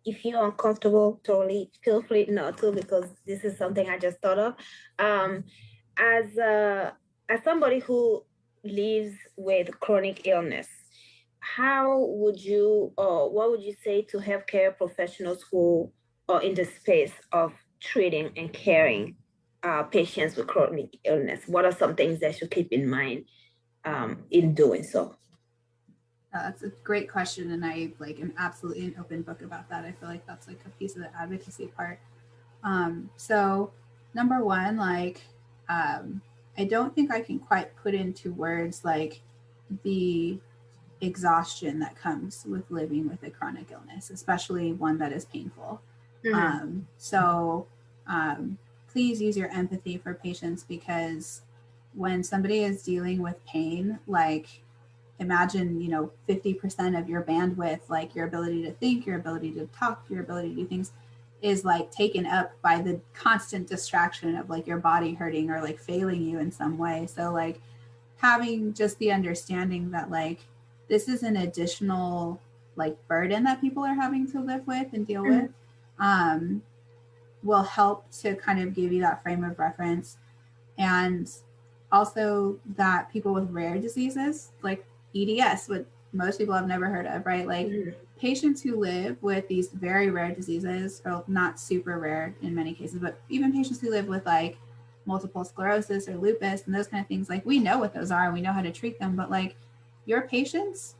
Speaker 3: if you're uncomfortable, totally feel free not to, because this is something I just thought of. As somebody who lives with chronic illness, how would you, or what would you say to healthcare professionals who are in the space of treating and caring patients with chronic illness? What are some things they should keep in mind in doing so?
Speaker 2: That's a great question, and I like am absolutely an open book about that. I feel like that's like a piece of the advocacy part. So number one, like I don't think I can quite put into words like the exhaustion that comes with living with a chronic illness, especially one that is painful. Please use your empathy for patients, because when somebody is dealing with pain, like imagine, you know, 50% of your bandwidth, like your ability to think, your ability to talk, your ability to do things is like taken up by the constant distraction of like your body hurting or like failing you in some way. So like having just the understanding that like this is an additional like burden that people are having to live with and deal with will help to kind of give you that frame of reference. And also that people with rare diseases like EDS, what most people have never heard of, right? Like patients who live with these very rare diseases, or not super rare in many cases, but even patients who live with like multiple sclerosis or lupus and those kind of things, like we know what those are and we know how to treat them, but like your patients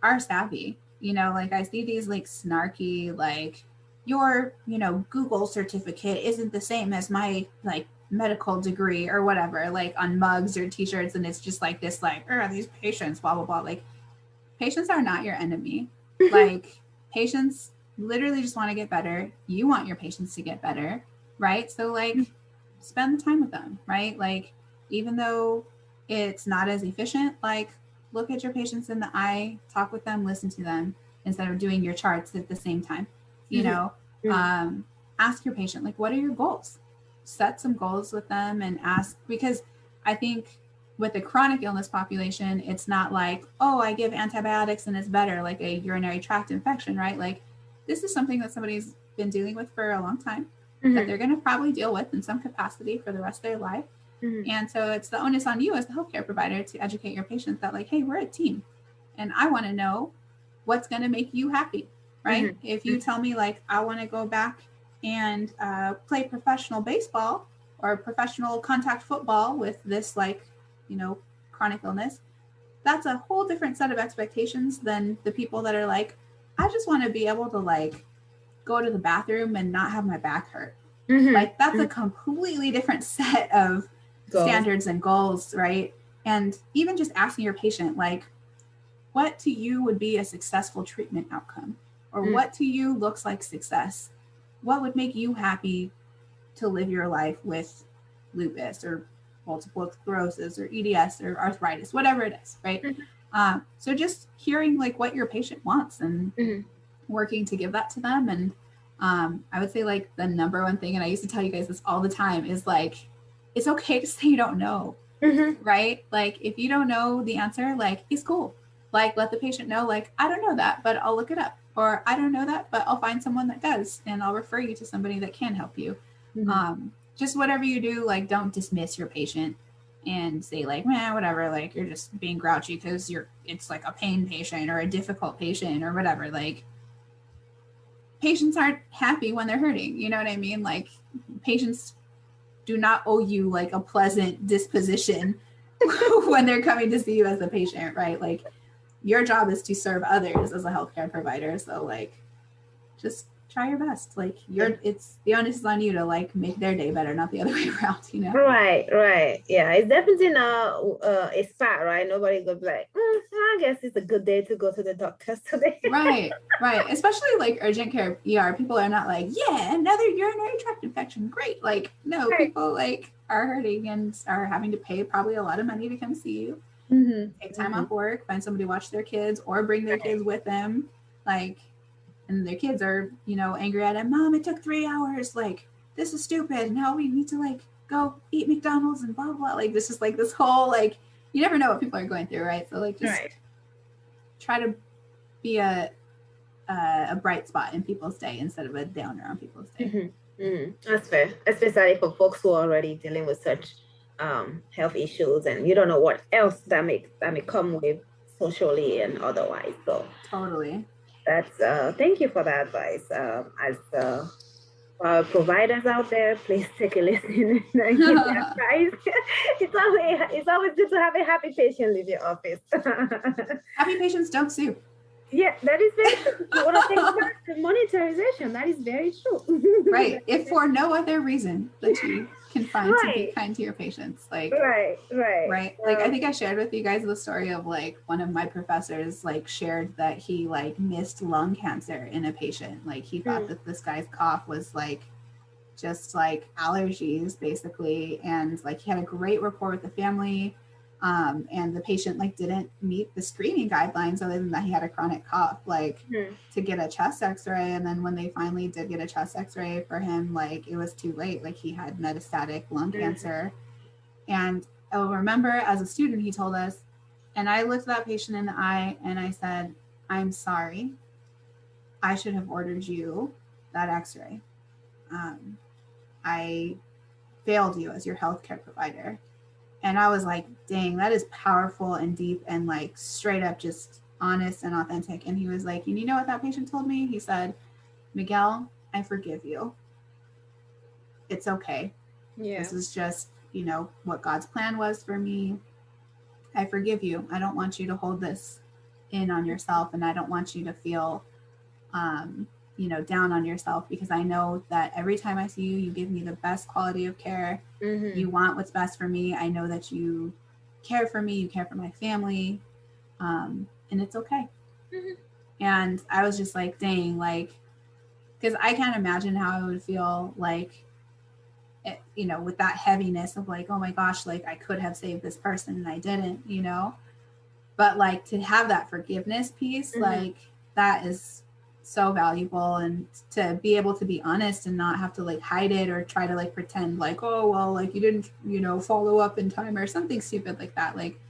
Speaker 2: are savvy, you know, like I see these like snarky, like your, you know, Google certificate isn't the same as my like medical degree or whatever, like on mugs or t-shirts, and it's just like this like these patients blah blah blah. Like patients are not your enemy. Like patients literally just want to get better. You want your patients to get better, right? So like spend the time with them, right? Like even though it's not as efficient, like look at your patients in the eye, talk with them, listen to them instead of doing your charts at the same time, you know. Ask your patient, like, what are your goals? Set some goals with them and ask, because I think with the chronic illness population, it's not like, oh, I give antibiotics and it's better, like a urinary tract infection, right? Like this is something that somebody's been dealing with for a long time, that they're going to probably deal with in some capacity for the rest of their life. And so it's the onus on you as the healthcare provider to educate your patient that like, hey, we're a team and I want to know what's going to make you happy, right? If you tell me like, I want to go back and play professional baseball or professional contact football with this like, you know, chronic illness, that's a whole different set of expectations than the people that are like, I just want to be able to like go to the bathroom and not have my back hurt. Like that's a completely different set of standards and goals, right? And even just asking your patient, like, what to you would be a successful treatment outcome? Or what to you looks like success? What would make you happy to live your life with lupus or multiple sclerosis or EDS or arthritis, whatever it is, right? So just hearing like what your patient wants and working to give that to them. And I would say like the number one thing, and I used to tell you guys this all the time, is like, it's okay to say you don't know, right? Like if you don't know the answer, like it's cool. Like let the patient know, like, I don't know that, but I'll look it up. Or I don't know that, but I'll find someone that does, and I'll refer you to somebody that can help you. Just whatever you do, like don't dismiss your patient and say like, man, whatever, like you're just being grouchy because it's like a pain patient or a difficult patient or whatever. Like patients aren't happy when they're hurting. You know what I mean? Like patients do not owe you like a pleasant disposition when they're coming to see you as a patient, right? Like your job is to serve others as a healthcare provider. So like, just try your best. Like it's the onus is on you to like make their day better, not the other way around, you know?
Speaker 3: Right. Yeah, it's definitely not a spa, right? Nobody goes like, I guess it's a good day to go to the doctors today.
Speaker 2: Right. Especially like urgent care ER, people are not like, yeah, another urinary tract infection. Great. Like, no, people like are hurting and are having to pay probably a lot of money to come see you. Take time off work, find somebody to watch their kids or bring their kids with them. Like, and their kids are, you know, angry at him. Mom, it took 3 hours. Like, this is stupid. Now we need to like go eat McDonald's and blah, blah. Like, this is like this whole, like, you never know what people are going through, right? So like, just try to be a bright spot in people's day instead of a downer on people's day.
Speaker 3: That's fair, especially for folks who are already dealing with such health issues, and you don't know what else that may come with socially and otherwise. So
Speaker 2: totally.
Speaker 3: That's thank you for that advice. As providers out there, please take a listen and give me advice. It's always good to have a happy patient leave your office.
Speaker 2: Happy patients don't sue.
Speaker 3: Yeah, that is very true. You want to think about the monetization. That is very true.
Speaker 2: Right. If for no other reason that you can find to be kind to your patients. Like right. Like I think I shared with you guys the story of like one of my professors like shared that he like missed lung cancer in a patient. Like he thought that this guy's cough was like just like allergies basically, and like he had a great rapport with the family. And the patient like didn't meet the screening guidelines other than that he had a chronic cough, like to get a chest x-ray. And then when they finally did get a chest x-ray for him, like it was too late. Like he had metastatic lung cancer. And I'll remember as a student, he told us, and I looked that patient in the eye and I said, I'm sorry. I should have ordered you that x-ray. I failed you as your healthcare provider. And I was like, dang, that is powerful and deep and like straight up just honest and authentic. And he was like, and you know what that patient told me? He said, Miguel, I forgive you. It's okay. Yeah. This is just, you know, what God's plan was for me. I forgive you. I don't want you to hold this in on yourself. And I don't want you to feel, you know, down on yourself, because I know that every time I see you, you give me the best quality of care. You want what's best for me. I know that you care for me. You care for my family. And it's okay. And I was just like, dang, like, because I can't imagine how I would feel like, you know, with that heaviness of like, oh my gosh, like I could have saved this person and I didn't, you know, but like to have that forgiveness piece, like that is so valuable, and to be able to be honest and not have to like hide it or try to like pretend like, oh well, like you didn't, you know, follow up in time or something stupid like that. Like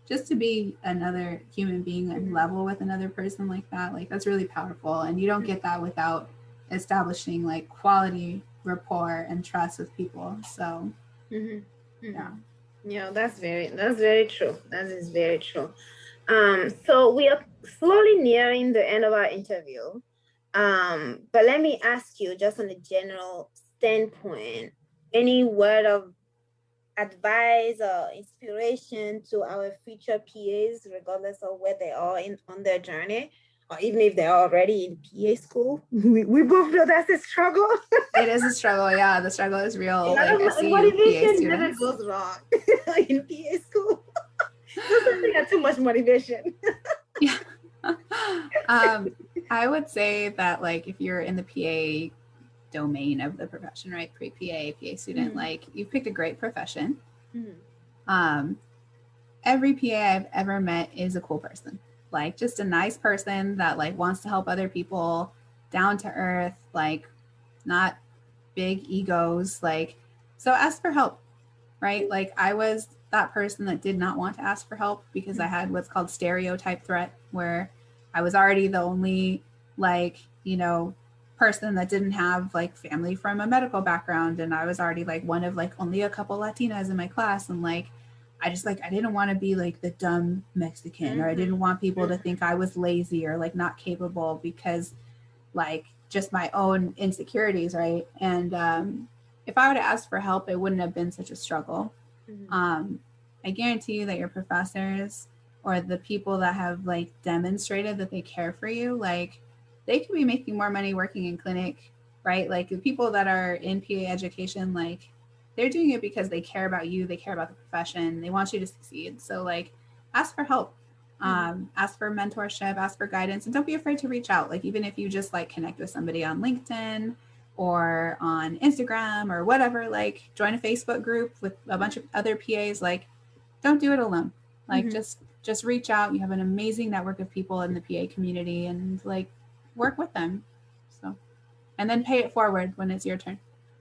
Speaker 2: just to be another human being and level with another person like that, like that's really powerful. And you don't get that without establishing like quality rapport and trust with people. So
Speaker 3: yeah, that's very true. That is very true. So we are slowly nearing the end of our interview. But let me ask you, just on a general standpoint, any word of advice or inspiration to our future PAs, regardless of where they are on their journey, or even if they're already in PA school? We both know that's a struggle.
Speaker 2: It is a struggle, yeah. The struggle is real.
Speaker 3: Like, I see motivation never goes wrong in PA school. There's something got too much motivation.
Speaker 2: Yeah. I would say that like if you're in the PA domain of the profession, right? Pre-PA, PA student, like you've picked a great profession. Every PA I've ever met is a cool person, like just a nice person that like wants to help other people, down to earth, like not big egos. Like, so ask for help, right? Like I was that person that did not want to ask for help because I had what's called stereotype threat, where I was already the only like, you know, person that didn't have like family from a medical background. And I was already like one of like only a couple Latinas in my class. And like, I just like, I didn't want to be like the dumb Mexican, or I didn't want people to think I was lazy or like not capable because like just my own insecurities, right? And if I would have asked for help, it wouldn't have been such a struggle. I guarantee you that your professors or the people that have like demonstrated that they care for you, like they could be making more money working in clinic, right? Like the people that are in PA education, like they're doing it because they care about you, they care about the profession, they want you to succeed. So like ask for help, ask for mentorship, ask for guidance, and don't be afraid to reach out. Like even if you just like connect with somebody on LinkedIn or on Instagram or whatever, like join a Facebook group with a bunch of other PAs. Like don't do it alone. Like just reach out. You have an amazing network of people in the PA community, and like work with them. So, and then pay it forward when it's your turn.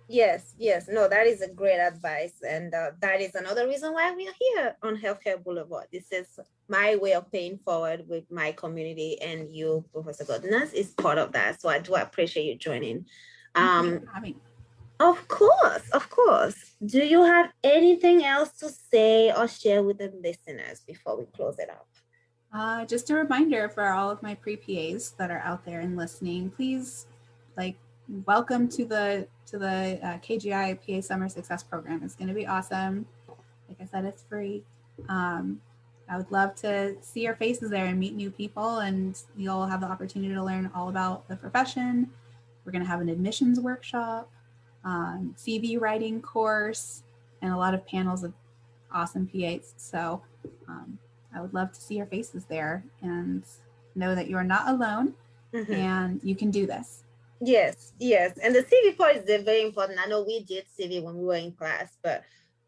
Speaker 3: Yes, no, that is a great advice, and that is another reason why we are here on Healthcare Boulevard. This is my way of paying forward with my community, and you, Professor Godinez, is part of that. So I do appreciate you joining. Of course. Do you have anything else to say or share with the listeners before we close it up?
Speaker 2: Just a reminder for all of my pre-PAs that are out there and listening, please like welcome to the KGI PA Summer Success Program. It's going to be awesome. Like I said, it's free. I would love to see your faces there and meet new people, and you'll have the opportunity to learn all about the profession. We're going to have an admissions workshop, CV writing course, and a lot of panels of awesome PAs. So I would love to see your faces there and know that you are not alone and you can do this.
Speaker 3: Yes. And the CV part is very important. I know we did CV when we were in class, but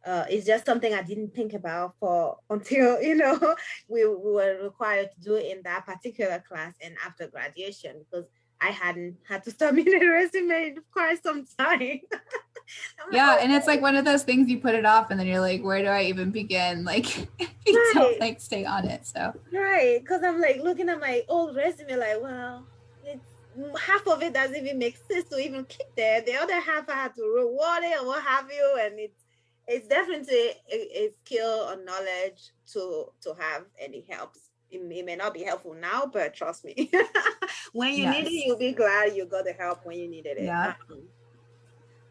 Speaker 3: it's just something I didn't think about until, we were required to do it in that particular class and after graduation, because I hadn't had to submit a resume in quite some time.
Speaker 2: Yeah, and it's like one of those things you put it off and then you're like, where do I even begin? Like, you don't like stay on it. So
Speaker 3: right, because I'm like looking at my old resume like, well, it's half of it doesn't even make sense to even keep there. The other half I had to reward it or what have you, and it's definitely a skill or knowledge to have, and it helps. It may not be helpful now, but trust me, when you need it, you'll be glad you got the help when you needed it.
Speaker 2: Yeah.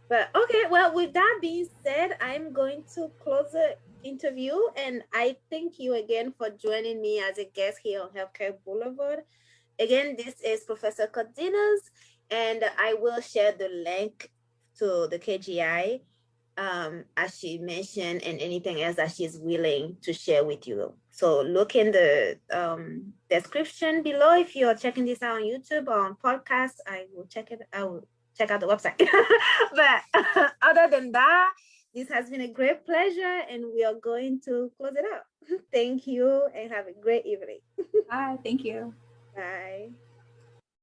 Speaker 3: But okay, well, with that being said, I'm going to close the interview, and I thank you again for joining me as a guest here on Healthcare Boulevard. Again, this is Professor Godinez, and I will share the link to the KGI, as she mentioned, and anything else that she's willing to share with you. So look in the description below if you're checking this out on YouTube or on podcast. I will check out the website. But other than that, this has been a great pleasure, and we are going to close it out. Thank you, and have a great evening.
Speaker 2: Bye. Thank you.
Speaker 3: Bye.